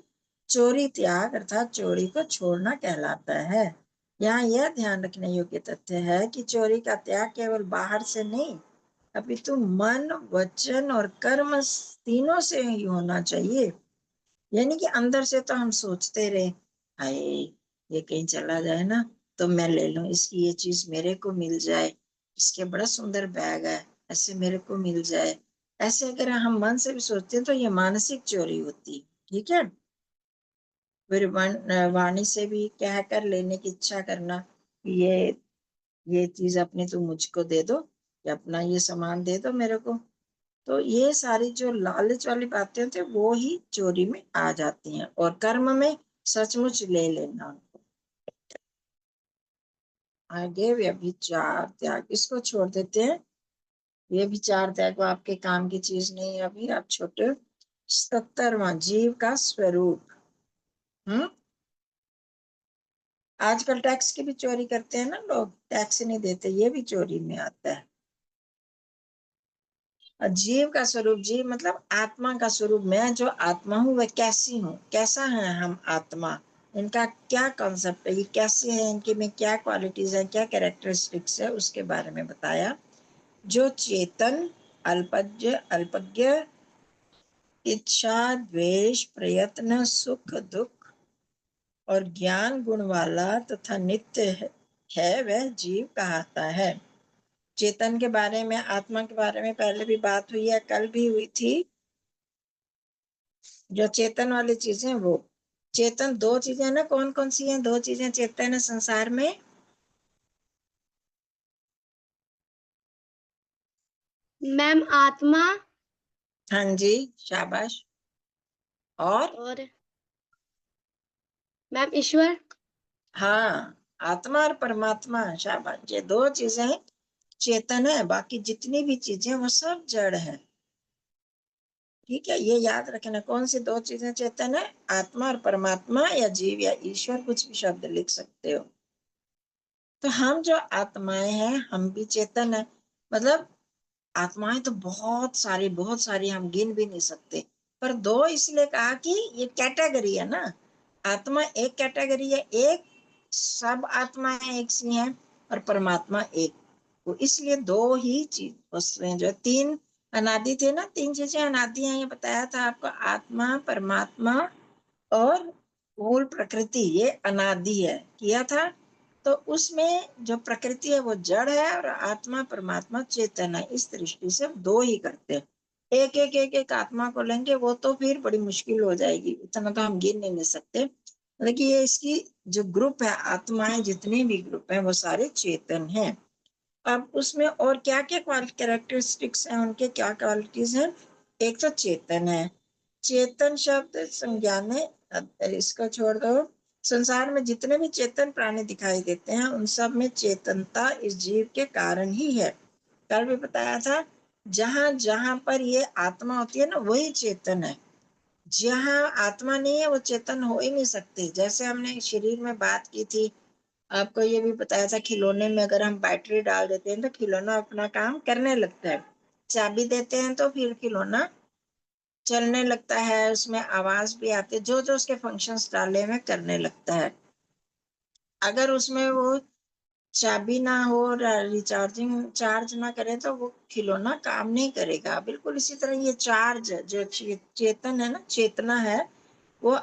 चोरी त्याग अर्थात चोरी को छोड़ना कहलाता है। यहाँ यह ध्यान रखने योग्य तथ्य है कि चोरी का त्याग केवल बाहर से नहीं, अपितु मन, वचन और कर्म तीनों से ही होना चाहिए। यानी कि अंदर से तो हम सोचते रहे, हाय ये कहीं चला जाए ना तो मैं ले लूं, इसकी ये चीज मेरे को मिल जाए, इसके बड़ा सुंदर बैग है, ऐसे मेरे को मिल जाए। ऐसे अगर हम मन से भी सोचते हैं तो ये मानसिक चोरी होती है। ठीक है। फिर वाणी से भी कह कर लेने की इच्छा करना, ये ये चीज अपनी तुम मुझको दे दो, या अपना ये सामान दे दो मेरे को। तो ये सारी जो लालच वाली बातें होती है वो ही चोरी में आ जाती हैं। और कर्म में सचमुच ले लेना उनको। आगे व्यभिचार त्याग, इसको छोड़ देते हैं। ये विचार त्याग वो आपके काम की चीज नहीं है, अभी आप छोटे हो। 77वां जीव का स्वरूप। आजकल टैक्स की भी चोरी करते हैं ना लोग, टैक्स नहीं देते, ये भी चोरी में आता है। जीव का स्वरूप, जीव मतलब आत्मा का स्वरूप। मैं जो आत्मा हूँ वह कैसी हूँ, कैसा है हम आत्मा, इनका क्या कॉन्सेप्ट है, ये कैसे है, इनके में क्या क्वालिटीज है, क्या कैरेक्टरिस्टिक्स है, उसके बारे में बताया। जो चेतन, अल्पज्ञ, अल्पज्ञ, इच्छा, द्वेष, प्रयत्न, सुख दुख और ज्ञान गुण वाला तथा नित्य है वह जीव कहलाता है। चेतन के बारे में, आत्मा के बारे में पहले भी बात हुई है, कल भी हुई थी। जो चेतन वाली चीजें, वो चेतन दो चीजें ना, कौन कौन सी हैं दो चीजें चेतन है संसार में? मैम आत्मा हाँ जी, शाबाश। और और मैम ईश्वर। हाँ, आत्मा और परमात्मा, शाबाश। ये दो चीजें चेतन है, बाकी जितनी भी चीजें वो सब जड़ है। ठीक है, ये याद रखना। कौन सी दो चीजें चेतन है? आत्मा और परमात्मा, या जीव या ईश्वर, कुछ भी शब्द लिख सकते हो। तो हम जो आत्माएं हैं हम भी चेतन है। मतलब आत्माएं तो बहुत सारी हम गिन भी नहीं सकते। पर दो इसलिए कहा कि ये कैटेगरी है ना। आत्मा एक कैटेगरी है, एक सब आत्माएं एक सी हैं और परमात्मा एक। तो इसलिए दो ही चीज वस्तुएं, जो तीन अनादि थे ना, तीन चीजें अनादि हैं, ये बताया था आपको। आत्मा, परमात्मा और मूल प्रकृति, ये अनादि है, किया था। तो उसमें जो प्रकृति है वो जड़ है और आत्मा परमात्मा चेतन है। इस दृष्टि से दो ही करते हैं। एक आत्मा को लेंगे वो तो फिर बड़ी मुश्किल हो जाएगी, इतना तो हम गिन नहीं सकते। लेकिन ये इसकी जो ग्रुप है, आत्माएं जितने भी ग्रुप हैं वो सारे चेतन हैं। अब उसमें और क्या क्या कैरेक्टरिस्टिक्स हैं, उनके क्या क्वालिटीज हैं? एक तो चेतन है। चेतन शब्द संज्ञान है, इसको छोड़ दो। संसार में जितने भी चेतन प्राणी दिखाई देते हैं उन सब में चेतनता इस जीव के कारण ही है। कल भी बताया था, जहां जहां पर ये आत्मा होती है ना वही चेतन है। जहां आत्मा नहीं है वो चेतन हो ही नहीं सकती। जैसे हमने शरीर में बात की थी, आपको ये भी बताया था, खिलौने में अगर हम बैटरी डाल देते हैं तो खिलौना अपना काम करने लगता है। चाबी देते हैं तो फिर खिलौना चलने लगता है, उसमें आवाज भी आती है, जो जो उसके फंक्शंस डाले में करने लगता है। अगर उसमें वो चाबी ना हो, रिचार्जिंग चार्ज ना करे तो वो खिलौना काम नहीं करेगा। बिल्कुल इसी तरह ये चार्ज जो चेतन है ना, चेतना है, वो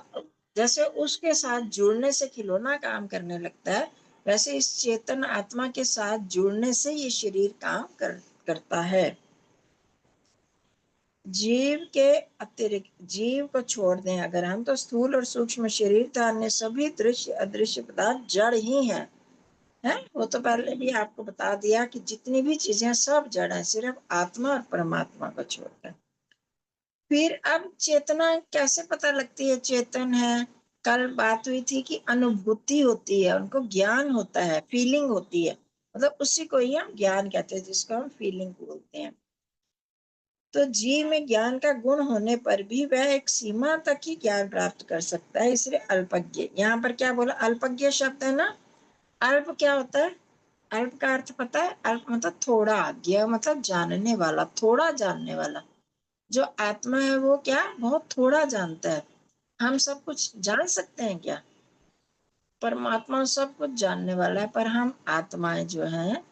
जैसे उसके साथ जुड़ने से खिलौना काम करने लगता है, वैसे इस चेतन आत्मा के साथ जुड़ने से ये शरीर काम करता है। जीव के अतिरिक्त, जीव को छोड़ दें अगर हम, तो स्थूल और सूक्ष्म शरीर था अन्य सभी दृश्य अदृश्य पदार्थ जड़ ही है। वो तो पहले भी आपको बता दिया कि जितनी भी चीजें सब जड़ है, सिर्फ आत्मा और परमात्मा को छोड़कर। फिर अब चेतना कैसे पता लगती है चेतन है? कल बात हुई थी कि अनुभूति होती है, उनको ज्ञान होता है, फीलिंग होती है। मतलब उसी को ही हम ज्ञान कहते हैं, जिसको हम फीलिंग बोलते हैं। तो जीव में ज्ञान का गुण होने पर भी वह एक सीमा तक ही ज्ञान प्राप्त कर सकता है, इसलिए अल्पज्ञ। यहाँ पर क्या बोला? अल्पज्ञ शब्द है ना। अल्प क्या होता है? अल्प का अर्थ पता है? अल्प मतलब थोड़ा, ज्ञ मतलब जानने वाला, थोड़ा जानने वाला। जो आत्मा है वो क्या, बहुत थोड़ा जानता है। हम सब कुछ जान सकते हैं क्या? परमात्मा सब कुछ जानने वाला है, पर हम आत्माएं जो हैं,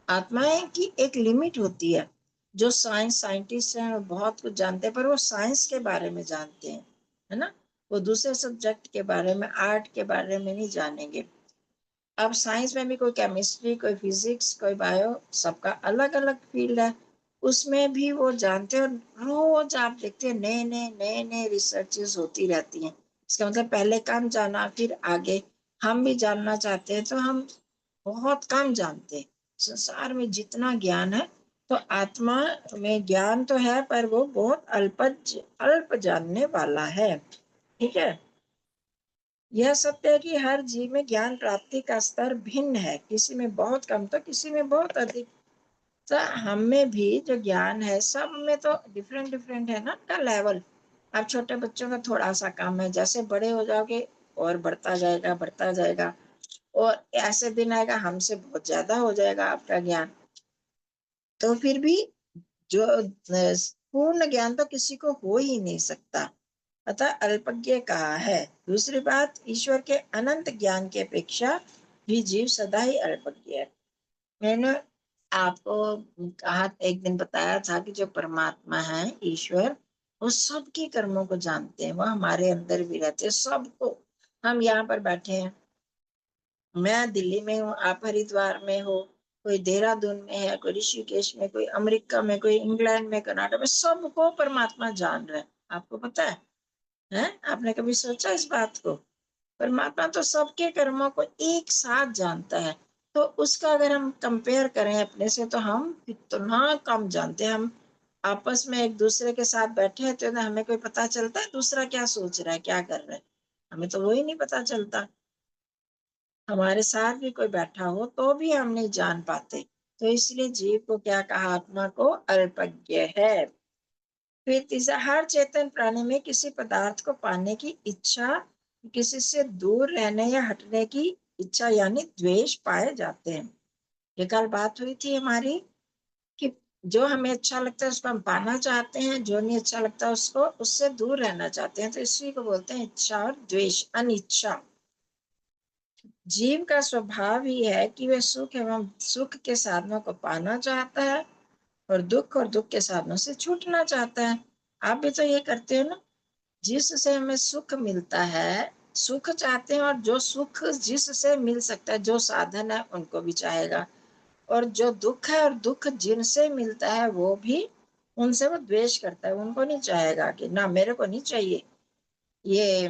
आत्माएं की एक लिमिट होती है। जो साइंटिस्ट हैं वो बहुत कुछ जानते हैं, पर वो साइंस के बारे में जानते हैं, है ना। वो दूसरे सब्जेक्ट के बारे में, आर्ट के बारे में नहीं जानेंगे। अब साइंस में भी कोई केमिस्ट्री, कोई फिजिक्स, कोई बायो, सबका अलग अलग फील्ड है, उसमें भी वो जानते हैं। रोज आप देखते हैं नए नए रिसर्चेस होती रहती हैं। इसका मतलब पहले कम जाना, फिर आगे हम भी जानना चाहते हैं तो हम बहुत कम जानते हैं। संसार में जितना ज्ञान है, तो आत्मा में ज्ञान तो है पर वो बहुत अल्प जानने वाला है। ठीक है। यह सत्य है कि हर जीव में ज्ञान प्राप्ति का स्तर भिन्न है, किसी में बहुत कम तो किसी में बहुत अधिक। तो हम में भी जो ज्ञान है, सब में तो डिफरेंट डिफरेंट है ना का लेवल। अब छोटे बच्चों का थोड़ा सा कम है, जैसे बड़े हो जाओगे और बढ़ता जाएगा, और ऐसे दिन आएगा हमसे बहुत ज्यादा हो जाएगा आपका ज्ञान। तो फिर भी जो पूर्ण ज्ञान तो किसी को हो ही नहीं सकता, अतः अल्पज्ञ कहा है। दूसरी बात, ईश्वर के अनंत ज्ञान की अपेक्षा भी जीव सदा ही अल्पज्ञ है। मैंने आपको कहा, एक दिन बताया था कि जो परमात्मा है ईश्वर, वो सबके कर्मों को जानते हैं, वो हमारे अंदर भी रहते हैं सबको। हम यहाँ पर बैठे हैं, मैं दिल्ली में हूँ, आप हरिद्वार में हो, कोई देहरादून में है, कोई ऋषिकेश में, कोई अमेरिका में, कोई इंग्लैंड में, कनाडा में, सबको परमात्मा जान रहा है। आपको पता है? आपने कभी सोचा इस बात को? परमात्मा तो सबके कर्मों को एक साथ जानता है। तो उसका अगर हम कंपेयर करें अपने से, तो हम कितना कम जानते हैं। हम आपस में एक दूसरे के साथ बैठे हैं तो हमें कोई पता चलता है दूसरा क्या सोच रहा है, क्या कर रहा है? हमें तो वो ही नहीं पता चलता। हमारे साथ भी कोई बैठा हो तो भी हम नहीं जान पाते। तो इसलिए जीव को क्या कहा? आत्मा को अल्पज्ञ है। फिर तीसरा, हर चेतन प्राणी में किसी पदार्थ को पाने की इच्छा, किसी से दूर रहने या हटने की इच्छा यानी द्वेष पाए जाते हैं। ये कल बात हुई थी हमारी कि जो हमें अच्छा लगता है उसको हम पाना चाहते हैं, जो नहीं अच्छा लगता उसको उससे दूर रहना चाहते हैं। तो इसी को बोलते हैं इच्छा और द्वेष, अनिच्छा। जीव का स्वभाव ही है कि वह सुख एवं सुख के साधनों को पाना चाहता है और दुख के साधनों से छूटना चाहता है। आप भी तो ये करते हो ना? जिससे हमें सुख मिलता है, सुख चाहते हैं, और जो सुख जिससे मिल सकता है, जो साधन है, उनको भी चाहेगा। और जो दुख है और दुख जिनसे मिलता है वो भी, उनसे वो द्वेष करता है, उनको नहीं चाहेगा कि ना मेरे को नहीं चाहिए। ये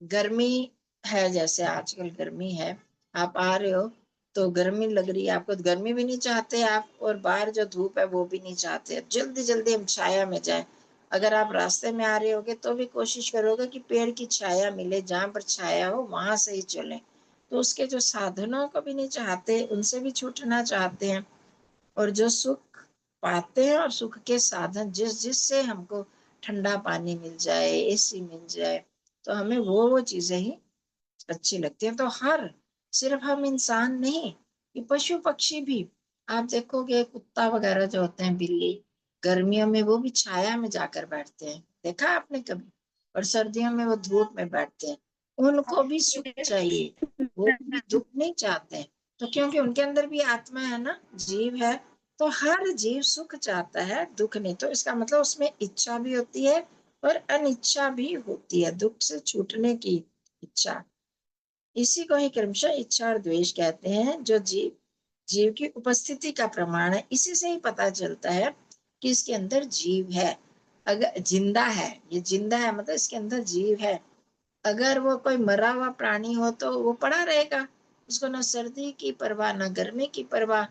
गर्मी है, जैसे आजकल गर्मी है, आप आ रहे हो तो गर्मी लग रही है आपको, तो गर्मी भी नहीं चाहते आप, और बाहर जो धूप है वो भी नहीं चाहते। जल्दी जल्दी हम छाया में जाए। अगर आप रास्ते में आ रहे होगे तो भी कोशिश करोगे कि पेड़ की छाया मिले, जहां पर छाया हो वहां से ही चले। तो उसके जो साधनों को भी नहीं चाहते, उनसे भी छूटना चाहते हैं। और जो सुख पाते हैं और सुख के साधन, जिससे हमको ठंडा पानी मिल जाए, एसी मिल जाए, तो हमें वो चीजें ही अच्छी लगती हैं। तो हर, सिर्फ हम इंसान नहीं, कि पशु पक्षी भी, आप देखोगे कुत्ता वगैरह जो होते हैं, बिल्ली, गर्मियों में वो भी छाया में जाकर बैठते हैं, देखा आपने कभी? और सर्दियों में वो धूप में बैठते हैं। उनको भी सुख चाहिए, वो भी दुख नहीं चाहते हैं। तो क्योंकि उनके अंदर भी आत्मा है ना, जीव है। तो हर जीव सुख चाहता है, दुख नहीं। तो इसका मतलब उसमें इच्छा भी होती है और अनिच्छा भी होती है, दुख से छूटने की इच्छा। इसी को ही क्रमशः इच्छा और द्वेष कहते हैं, जो जीव की उपस्थिति का प्रमाण है। इसी से ही पता चलता है कि इसके अंदर जीव है। अगर जिंदा है, ये जिंदा है मतलब इसके अंदर जीव है। अगर वो कोई मरा हुआ प्राणी हो तो वो पड़ा रहेगा, उसको ना सर्दी की परवाह ना गर्मी की परवाह।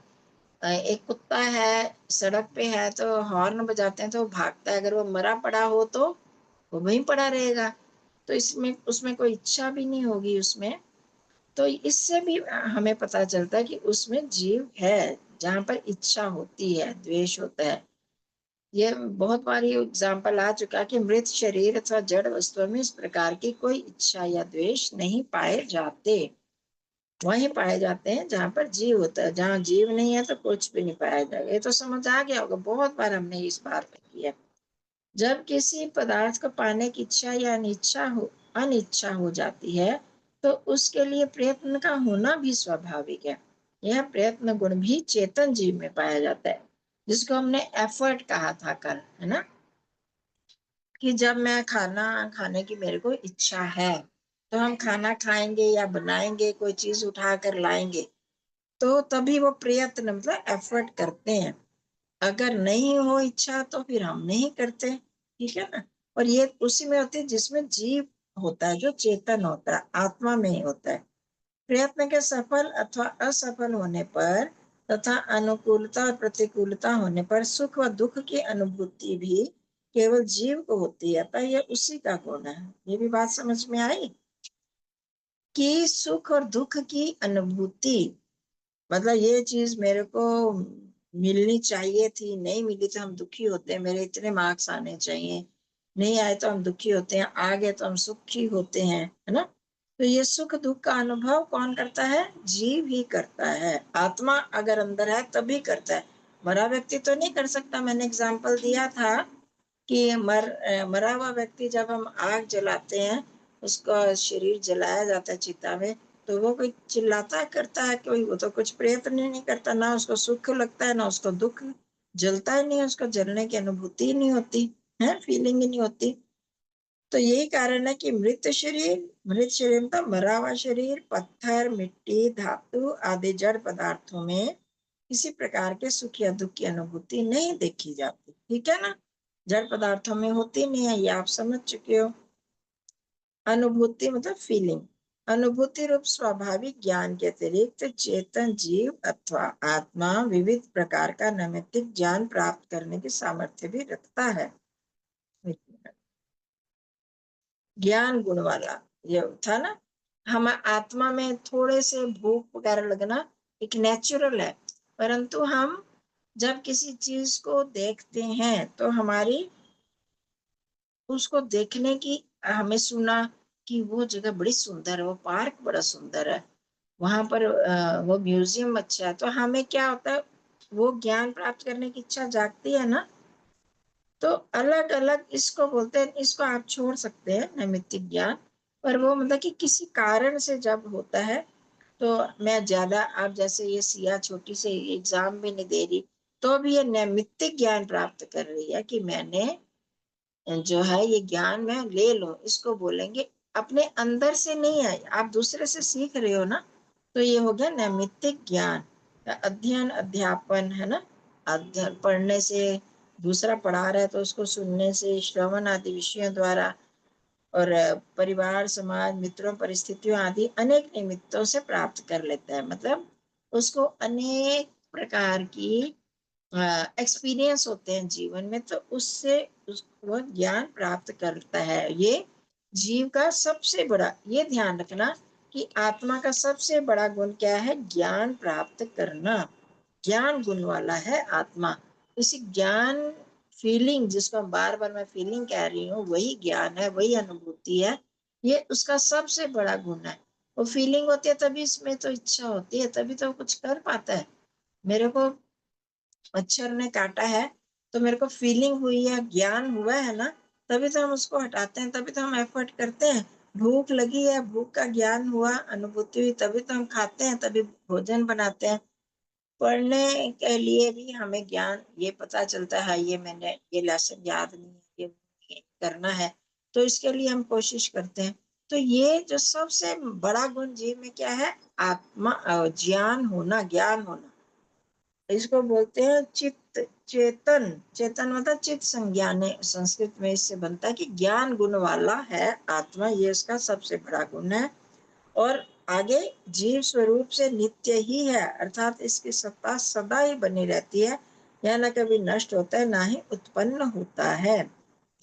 एक कुत्ता है, सड़क पे है तो हॉर्न बजाते हैं तो वो भागता है। अगर वो मरा पड़ा हो तो वो वहीं पड़ा रहेगा। तो इसमें उसमें कोई इच्छा भी नहीं होगी उसमें। तो इससे भी हमें पता चलता है कि उसमें जीव है, जहां पर इच्छा होती है, द्वेष होता है। ये बहुत बार ये एग्जाम्पल आ चुका है कि मृत शरीर अथवा जड़ वस्तुओं में इस प्रकार की कोई इच्छा या द्वेष नहीं पाए जाते। वहीं पाए जाते हैं जहां पर जीव होता है। जहां जीव नहीं है तो कुछ भी नहीं पाया जाएगा। ये तो समझ आ गया होगा, बहुत बार हमने इस बार में किया। जब किसी पदार्थ को पाने की इच्छा या अनिच्छा हो जाती है, तो उसके लिए प्रयत्न का होना भी स्वाभाविक है। यह प्रयत्न गुण भी चेतन जीव में पाया जाता है, जिसको हमने एफर्ट कहा था कल, है ना? कि जब मैं खाना खाने की मेरे को इच्छा है तो हम खाना खाएंगे या बनाएंगे, कोई चीज उठा कर लाएंगे, तो तभी वो प्रयत्न मतलब एफर्ट करते हैं। अगर नहीं हो इच्छा तो फिर हम नहीं करते, ठीक है ना। और ये उसी में होती है जिसमें जीव होता है, जो चेतन होता है, आत्मा में ही होता है। प्रयत्न के सफल अथवा असफल होने पर तथा अनुकूलता और प्रतिकूलता होने पर सुख व दुख की अनुभूति भी केवल जीव को होती है, अतः यह उसी का गुण है। ये भी बात समझ में आई कि सुख और दुख की अनुभूति मतलब ये चीज मेरे को मिलनी चाहिए थी, नहीं मिली तो हम दुखी होते हैं, मेरे इतने मार्क्स आने चाहिए, नहीं आए तो हम दुखी होते हैं, आ गए तो हम सुखी होते हैं, है ना। तो ये सुख दुख का अनुभव कौन करता है? जीव ही करता है। आत्मा अगर अंदर है तभी करता है, मरा व्यक्ति तो नहीं कर सकता। मैंने एग्जाम्पल दिया था कि मरा हुआ व्यक्ति जब हम आग जलाते हैं, उसका शरीर जलाया जाता है चिता में, तो वो कोई चिल्लाता करता है कोई? वो तो कुछ प्रयत्न नहीं करता, ना उसको सुख लगता है ना उसको दुख, जलता ही नहीं, उसको जलने की अनुभूति ही नहीं होती है, फीलिंग ही नहीं होती। तो यही कारण है कि मृत शरीर मतलब मरा हुआ शरीर पत्थर, मिट्टी, धातु आदि जड़ पदार्थों में किसी प्रकार के सुख या दुख की अनुभूति नहीं देखी जाती, ठीक है ना। जड़ पदार्थों में होती नहीं है, ये आप समझ चुके हो। अनुभूति मतलब फीलिंग। अनुभूति रूप स्वाभाविक ज्ञान के अतिरिक्त चेतन जीव अथवा आत्मा विविध प्रकार का नैमित्तिक ज्ञान प्राप्त करने की सामर्थ्य भी रखता है। ज्ञान गुण वाला ये था ना। हम आत्मा में थोड़े से भूख वगैरह लगना एक नेचुरल है, परंतु हम जब किसी चीज को देखते हैं तो हमारी उसको देखने की, हमें सुना कि वो जगह बड़ी सुंदर है, वो पार्क बड़ा सुंदर है, वहां पर वो म्यूजियम अच्छा है, तो हमें क्या होता है, वो ज्ञान प्राप्त करने की इच्छा जागती है ना। तो अलग अलग इसको बोलते हैं, इसको आप छोड़ सकते हैं नैमित्तिक ज्ञान, पर वो मतलब कि किसी कारण से जब होता है, तो मैं ज्यादा, आप जैसे ये सिया छोटी से एग्जाम भी नहीं दे रही, तो भी ये नैमित्तिक ज्ञान प्राप्त कर रही है कि मैंने जो है ये ज्ञान मैं ले लूं, इसको बोलेंगे अपने अंदर से नहीं है, आप दूसरे से सीख रहे हो ना, तो ये हो गया नैमित्तिक ज्ञान। अध्ययन अध्यापन है ना, अध्ययन पढ़ने से, दूसरा पढ़ा रहा है तो उसको सुनने से, श्रवण आदि विषयों द्वारा, और परिवार समाज मित्रों परिस्थितियों आदि अनेक निमित्तों से प्राप्त कर लेता है। मतलब उसको अनेक प्रकार की एक्सपीरियंस होते हैं जीवन में, तो उससे वो ज्ञान प्राप्त करता है। ये जीव का सबसे बड़ा, ये ध्यान रखना कि आत्मा का सबसे बड़ा गुण क्या है? ज्ञान प्राप्त करना। ज्ञान गुण वाला है आत्मा। इसी ज्ञान फीलिंग, जिसको बार बार मैं फीलिंग कह रही हूँ, वही ज्ञान है, वही अनुभूति है, ये उसका सबसे बड़ा गुण है। वो फीलिंग होती है तभी इसमें तो इच्छा होती है, तभी तो कुछ कर पाता है। मेरे को मच्छर ने काटा है तो मेरे को फीलिंग हुई है, ज्ञान हुआ है ना, तभी तो हम उसको हटाते हैं, तभी तो हम एफर्ट करते हैं। भूख लगी है, भूख का ज्ञान हुआ, अनुभूति हुई, तभी तो हम खाते हैं, तभी भोजन बनाते हैं। पढ़ने के लिए भी हमें ज्ञान ये पता चलता है, ये मैंने ये लेसन याद नहीं है, ये करना है, तो इसके लिए हम कोशिश करते हैं। तो ये जो सबसे बड़ा गुण जीव में क्या है? आत्मा ज्ञान होना, ज्ञान होना। इसको बोलते हैं चित्त, चेतन। चेतन मतलब चित्त संज्ञान है, संस्कृत में इससे बनता है कि ज्ञान गुण वाला है आत्मा, ये इसका सबसे बड़ा गुण है। और आगे जीव स्वरूप से नित्य ही है, अर्थात इसकी सत्ता सदा ही बनी रहती है, यह न कभी नष्ट होता है ना ही उत्पन्न होता है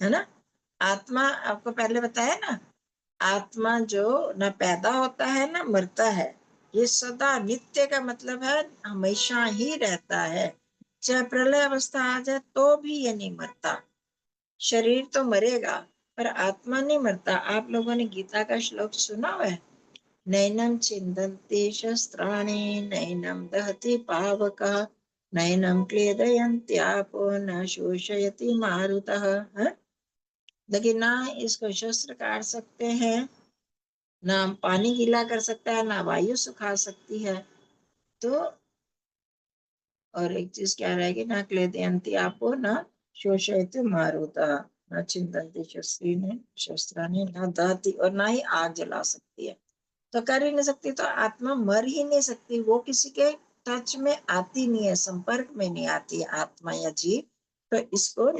ना। आत्मा आपको पहले बताया ना, आत्मा जो न पैदा होता है न मरता है, ये सदा नित्य का मतलब है हमेशा ही रहता है। चाहे प्रलय अवस्था आ जाए तो भी ये नहीं मरता। शरीर तो मरेगा पर आत्मा नहीं मरता। आप लोगों ने गीता का श्लोक सुना हुआ है, नैनम छिन्दन्ति शस्त्राणि नैनम दहति पावकः नैनम क्लेदयन्त्यापो न शोषयति मारुतः। लेकिन ना इसको शस्त्र काट सकते हैं, ना पानी गीला कर सकता है, ना वायु सुखा सकती है। तो और एक चीज क्या रहेगी, ना क्लेदयन्ति आपो न शोषयति मारुतः। न चिंतन्ति शस्त्राणि न दहति, और ना ही आग जला सकती है। तो कर ही नहीं सकती, तो आत्मा मर ही नहीं सकती, वो किसी के टच में आती नहीं है, संपर्क में नहीं आती है आत्मा या जीव। तो इसको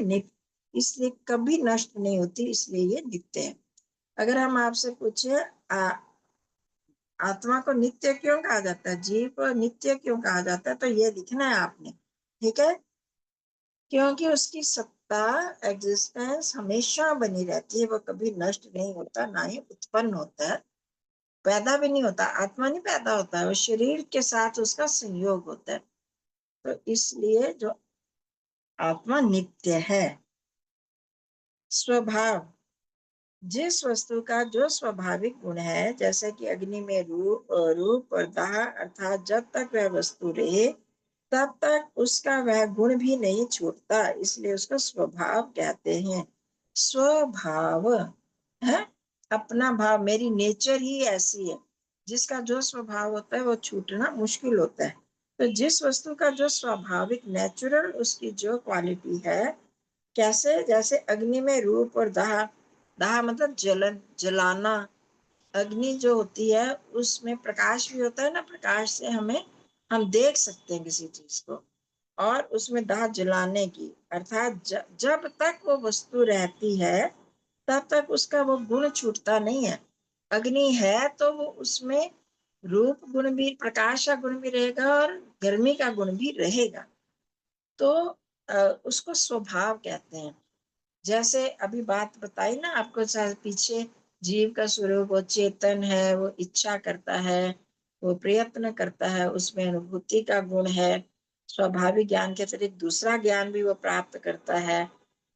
इसलिए कभी नष्ट नहीं होती, इसलिए ये नित्य है। अगर हम आपसे पूछे आत्मा को नित्य क्यों कहा जाता है, जीव को नित्य क्यों कहा जाता है, तो ये लिखना है आपने, ठीक है। क्योंकि उसकी सत्ता, एग्जिस्टेंस हमेशा बनी रहती है, वो कभी नष्ट नहीं होता, ना ही उत्पन्न होता है, पैदा भी नहीं होता। आत्मा नहीं पैदा होता है, वो शरीर के साथ उसका संयोग होता है। तो इसलिए जो आत्मा नित्य है। स्वभाव, जिस वस्तु का जो स्वाभाविक गुण है, जैसे कि अग्नि में रूप और दाह, अर्थात जब तक वह वस्तु रहे तब तक उसका वह गुण भी नहीं छूटता, इसलिए उसको स्वभाव कहते हैं। स्वभाव है अपना भाव, मेरी नेचर ही ऐसी है, जिसका जो स्वभाव होता है वो छूटना मुश्किल होता है। तो जिस वस्तु का जो स्वाभाविक नेचुरल उसकी जो क्वालिटी है, कैसे, जैसे अग्नि में रूप और दाह, दाह मतलब जलन, जलाना। अग्नि जो होती है उसमें प्रकाश भी होता है ना, प्रकाश से हम देख सकते हैं किसी चीज को, और उसमें दाह जलाने की, अर्थात जब तक वो वस्तु रहती है तब तक उसका वो गुण छूटता नहीं है। अग्नि है तो वो उसमें रूप गुण भी, प्रकाश का गुण भी रहेगा और गर्मी का गुण भी रहेगा। तो उसको स्वभाव कहते हैं। जैसे अभी बात बताई ना आपको, पीछे जीव का स्वरूप वो चेतन है, वो इच्छा करता है, वो प्रयत्न करता है, उसमें अनुभूति का गुण है, स्वाभाविक ज्ञान के अतिरिक्त दूसरा ज्ञान भी वो प्राप्त करता है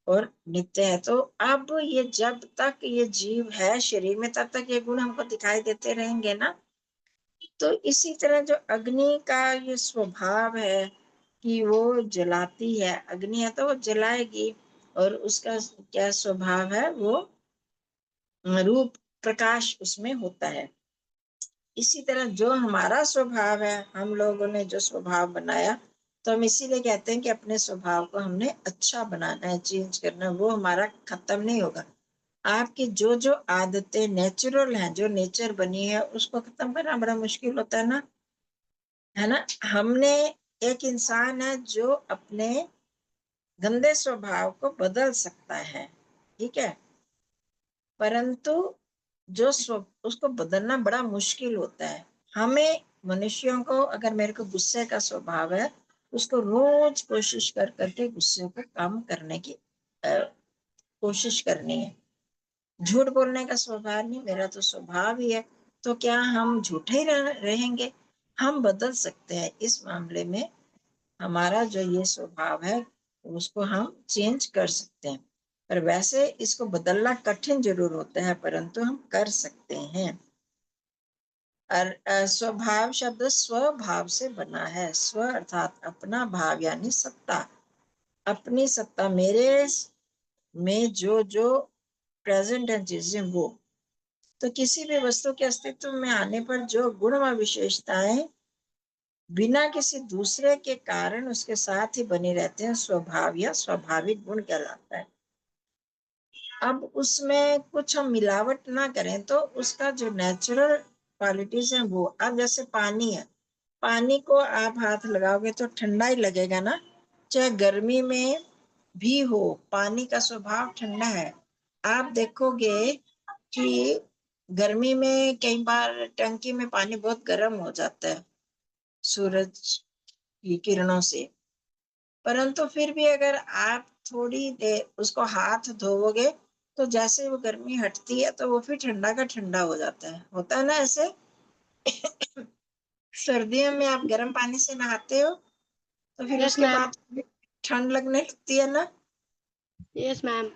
और नित्य है। तो अब ये जब तक ये जीव है शरीर में तब तक ये गुण हमको दिखाई देते रहेंगे ना। तो इसी तरह जो अग्नि का ये स्वभाव है कि वो जलाती है, अग्नि है तो वो जलाएगी, और उसका क्या स्वभाव है, वो रूप प्रकाश उसमें होता है। इसी तरह जो हमारा स्वभाव है, हम लोगों ने जो स्वभाव बनाया, तो हम इसीलिए कहते हैं कि अपने स्वभाव को हमने अच्छा बनाना है, चेंज करना है, वो हमारा खत्म नहीं होगा। आपकी जो जो आदतें नेचुरल हैं, जो नेचर बनी है, उसको खत्म करना बड़ा मुश्किल होता है ना। हमने, एक इंसान है जो अपने गंदे स्वभाव को बदल सकता है, ठीक है, परंतु उसको बदलना बड़ा मुश्किल होता है। हमें मनुष्यों को, अगर मेरे को गुस्से का स्वभाव है, उसको रोज कोशिश कर करके गुस्से को कम करने की कोशिश करनी है। झूठ बोलने का स्वभाव नहीं, मेरा तो स्वभाव ही है, तो क्या हम झूठे ही रहेंगे? हम बदल सकते हैं इस मामले में। हमारा जो ये स्वभाव है उसको हम चेंज कर सकते हैं, पर वैसे इसको बदलना कठिन जरूर होता है, परंतु हम कर सकते हैं। और स्वभाव शब्द स्वभाव से बना है। स्व अर्थात अपना, भाव यानी सत्ता, अपनी सत्ता, मेरे में जो जो प्रेजेंट है चीजें, वो तो किसी भी वस्तु के अस्तित्व में आने पर जो गुण व विशेषताएं बिना किसी दूसरे के कारण उसके साथ ही बने रहते हैं, स्वभाव या स्वाभाविक गुण कहलाता है। अब उसमें कुछ हम मिलावट ना करें तो उसका जो नेचुरल क्वालिटीज है वो, अब जैसे पानी है, पानी को आप हाथ लगाओगे तो ठंडा ही लगेगा ना, चाहे गर्मी में भी हो, पानी का स्वभाव ठंडा है। आप देखोगे कि गर्मी में कई बार टंकी में पानी बहुत गर्म हो जाता है सूरज की किरणों से, परंतु फिर भी अगर आप थोड़ी देर उसको हाथ धोओगे तो जैसे वो गर्मी हटती है तो वो फिर ठंडा का ठंडा हो जाता है, होता है ना ऐसे। सर्दियों में आप गर्म पानी से नहाते हो तो फिर यस उसके मैम। बाद ठंड लगने लगती है ना, यस मैम।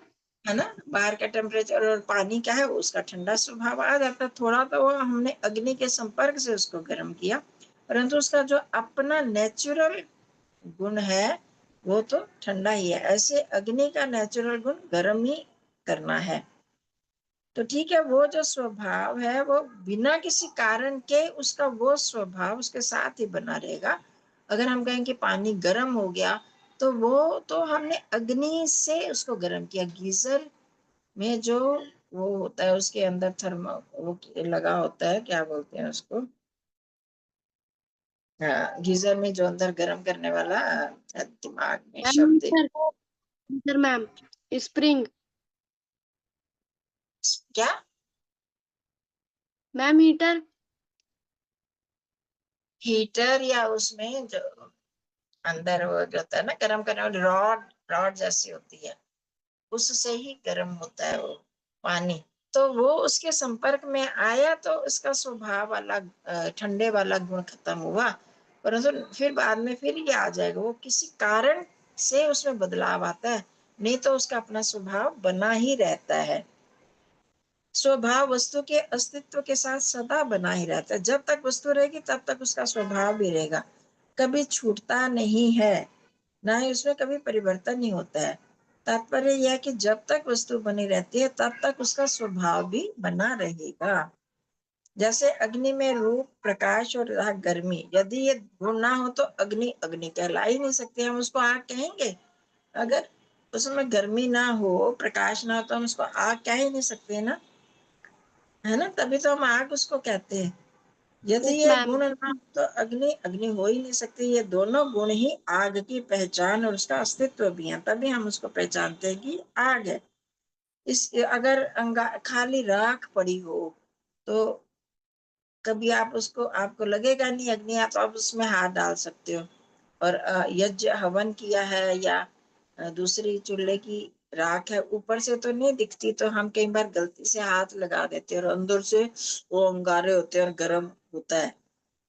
है ना। बाहर का टेम्परेचर और पानी क्या है, उसका ठंडा स्वभाव आ जाता है। थोड़ा तो वो हमने अग्नि के संपर्क से उसको गर्म किया, परंतु उसका जो अपना नेचुरल गुण है वो तो ठंडा ही है। ऐसे अग्नि का नेचुरल गुण गर्म ही करना है। तो ठीक है, वो जो स्वभाव है वो बिना किसी कारण के उसका वो स्वभाव उसके साथ ही बना रहेगा। अगर हम कहें कि पानी गर्म हो गया तो वो तो हमने अग्नि से उसको गर्म किया। गीजर में जो वो होता है उसके अंदर थर्मो वो लगा होता है, क्या बोलते हैं उसको, हाँ, गीजर में जो अंदर गर्म करने वाला, दिमाग में मैम शब्द हीटर, हीटर मैम, स्प्रिंग क्या, मैम, हीटर। हीटर, या उसमें जो अंदर वो जो होता है ना गर्म करने वाली रॉड, रॉड जैसी होती है, उससे ही गर्म होता है वो पानी। तो वो उसके संपर्क में आया तो उसका स्वभाव वाला ठंडे वाला गुण खत्म हुआ, परंतु फिर बाद में फिर ये आ जाएगा। वो किसी कारण से उसमें बदलाव आता है, नहीं तो उसका अपना स्वभाव बना ही रहता है। स्वभाव वस्तु के अस्तित्व के साथ सदा बना ही रहता है। जब तक वस्तु रहेगी तब तक उसका स्वभाव भी रहेगा, कभी छूटता नहीं है, ना ही उसमें कभी परिवर्तन नहीं होता है। तात्पर्य यह है कि जब तक वस्तु बनी रहती है तब तक उसका स्वभाव भी बना रहेगा। जैसे अग्नि में रूप, प्रकाश और गर्मी, यदि ये गुण ना हो तो अग्नि अग्नि कहला ही नहीं सकती, हम उसको आग कहेंगे। अगर उसमें गर्मी ना हो, प्रकाश ना हो, तो हम उसको आग कह ही नहीं सकते ना, है ना, तभी तो हम आग उसको कहते हैं। यदि यस ये मैम। गुण ना हो तो अग्नि अग्नि हो ही नहीं सकती। ये दोनों गुण ही आग की पहचान और उसका अस्तित्व भी है, तभी हम उसको पहचानते हैं कि आग है। इस अगर खाली राख पड़ी हो तो कभी आप उसको, आपको लगेगा नहीं अग्नि, आप उसमें हाथ डाल सकते हो। और यज्ञ हवन किया है या दूसरी चूल्हे की राख है, ऊपर से तो नहीं दिखती, तो हम कई बार गलती से हाथ लगा देते हैं और अंदर से वो अंगारे होते हैं और गर्म होता है,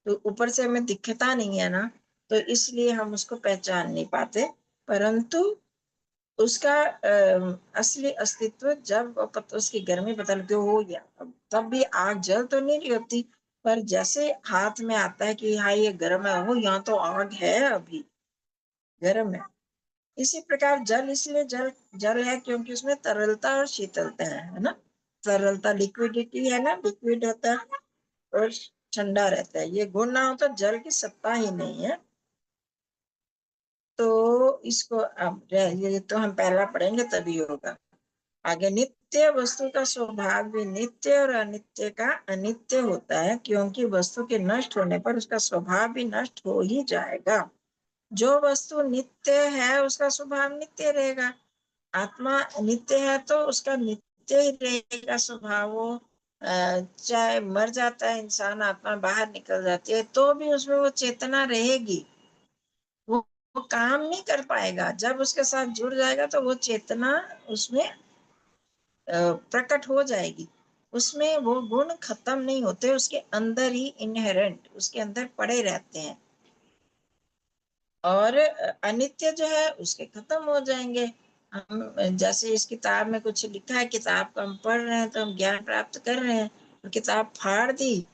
तो ऊपर से हमें दिखता नहीं है ना, तो इसलिए हम उसको पहचान नहीं पाते। परंतु उसका असली अस्तित्व जब उसकी गर्मी बदलती हो या तब भी आग जल तो नहीं रही होती, पर जैसे हाथ में आता है कि हाँ ये गर्म है, वो यहाँ तो आग है, अभी गर्म है। इसी प्रकार जल इसलिए जल जल है क्योंकि उसमें तरलता और शीतलता है ना। तरलता लिक्विडिटी है ना, लिक्विड होता है और ठंडा रहता है। ये गुण ना हो तो जल की सत्ता ही नहीं है। तो इसको अब ये तो हम पहला पढ़ेंगे तभी होगा। आगे, नित्य वस्तु का स्वभाव भी नित्य और अनित्य का अनित्य होता है, क्योंकि वस्तु के नष्ट होने पर उसका स्वभाव भी नष्ट हो ही जाएगा। जो वस्तु नित्य है उसका स्वभाव नित्य रहेगा। आत्मा नित्य है तो उसका नित्य ही रहेगा स्वभाव। वो चाहे मर जाता है इंसान, आत्मा बाहर निकल जाती है, तो भी उसमें वो चेतना रहेगी। वो काम नहीं कर पाएगा, जब उसके साथ जुड़ जाएगा तो वो चेतना उसमें प्रकट हो जाएगी। उसमें वो गुण खत्म नहीं होते, उसके अंदर ही इनहेरेंट, उसके अंदर पड़े रहते हैं। और अनित्य जो है उसके खत्म हो जाएंगे। हम जैसे इस किताब में कुछ लिखा है, किताब को हम पढ़ रहे हैं तो हम ज्ञान प्राप्त कर रहे हैं, तो किताब फाड़ दी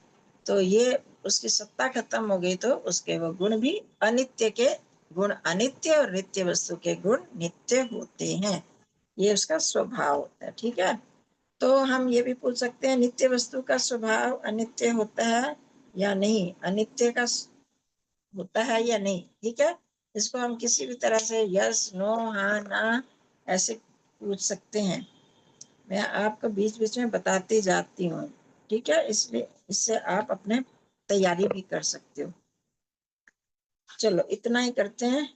तो ये उसकी सत्ता खत्म हो गई, तो उसके वो गुण भी अनित्य के गुण अनित्य और नित्य वस्तु के गुण नित्य होते हैं। ये उसका स्वभाव होता है। ठीक है, तो हम ये भी पूछ सकते हैं नित्य वस्तु का स्वभाव अनित्य होता है या नहीं, अनित्य का होता है या नहीं। ठीक है, इसको हम किसी भी तरह से यस नो हाँ ना ऐसे पूछ सकते हैं। मैं आपको बीच बीच में बताती जाती हूँ, ठीक है, इसलिए इससे आप अपने तैयारी भी कर सकते हो। चलो इतना ही करते हैं।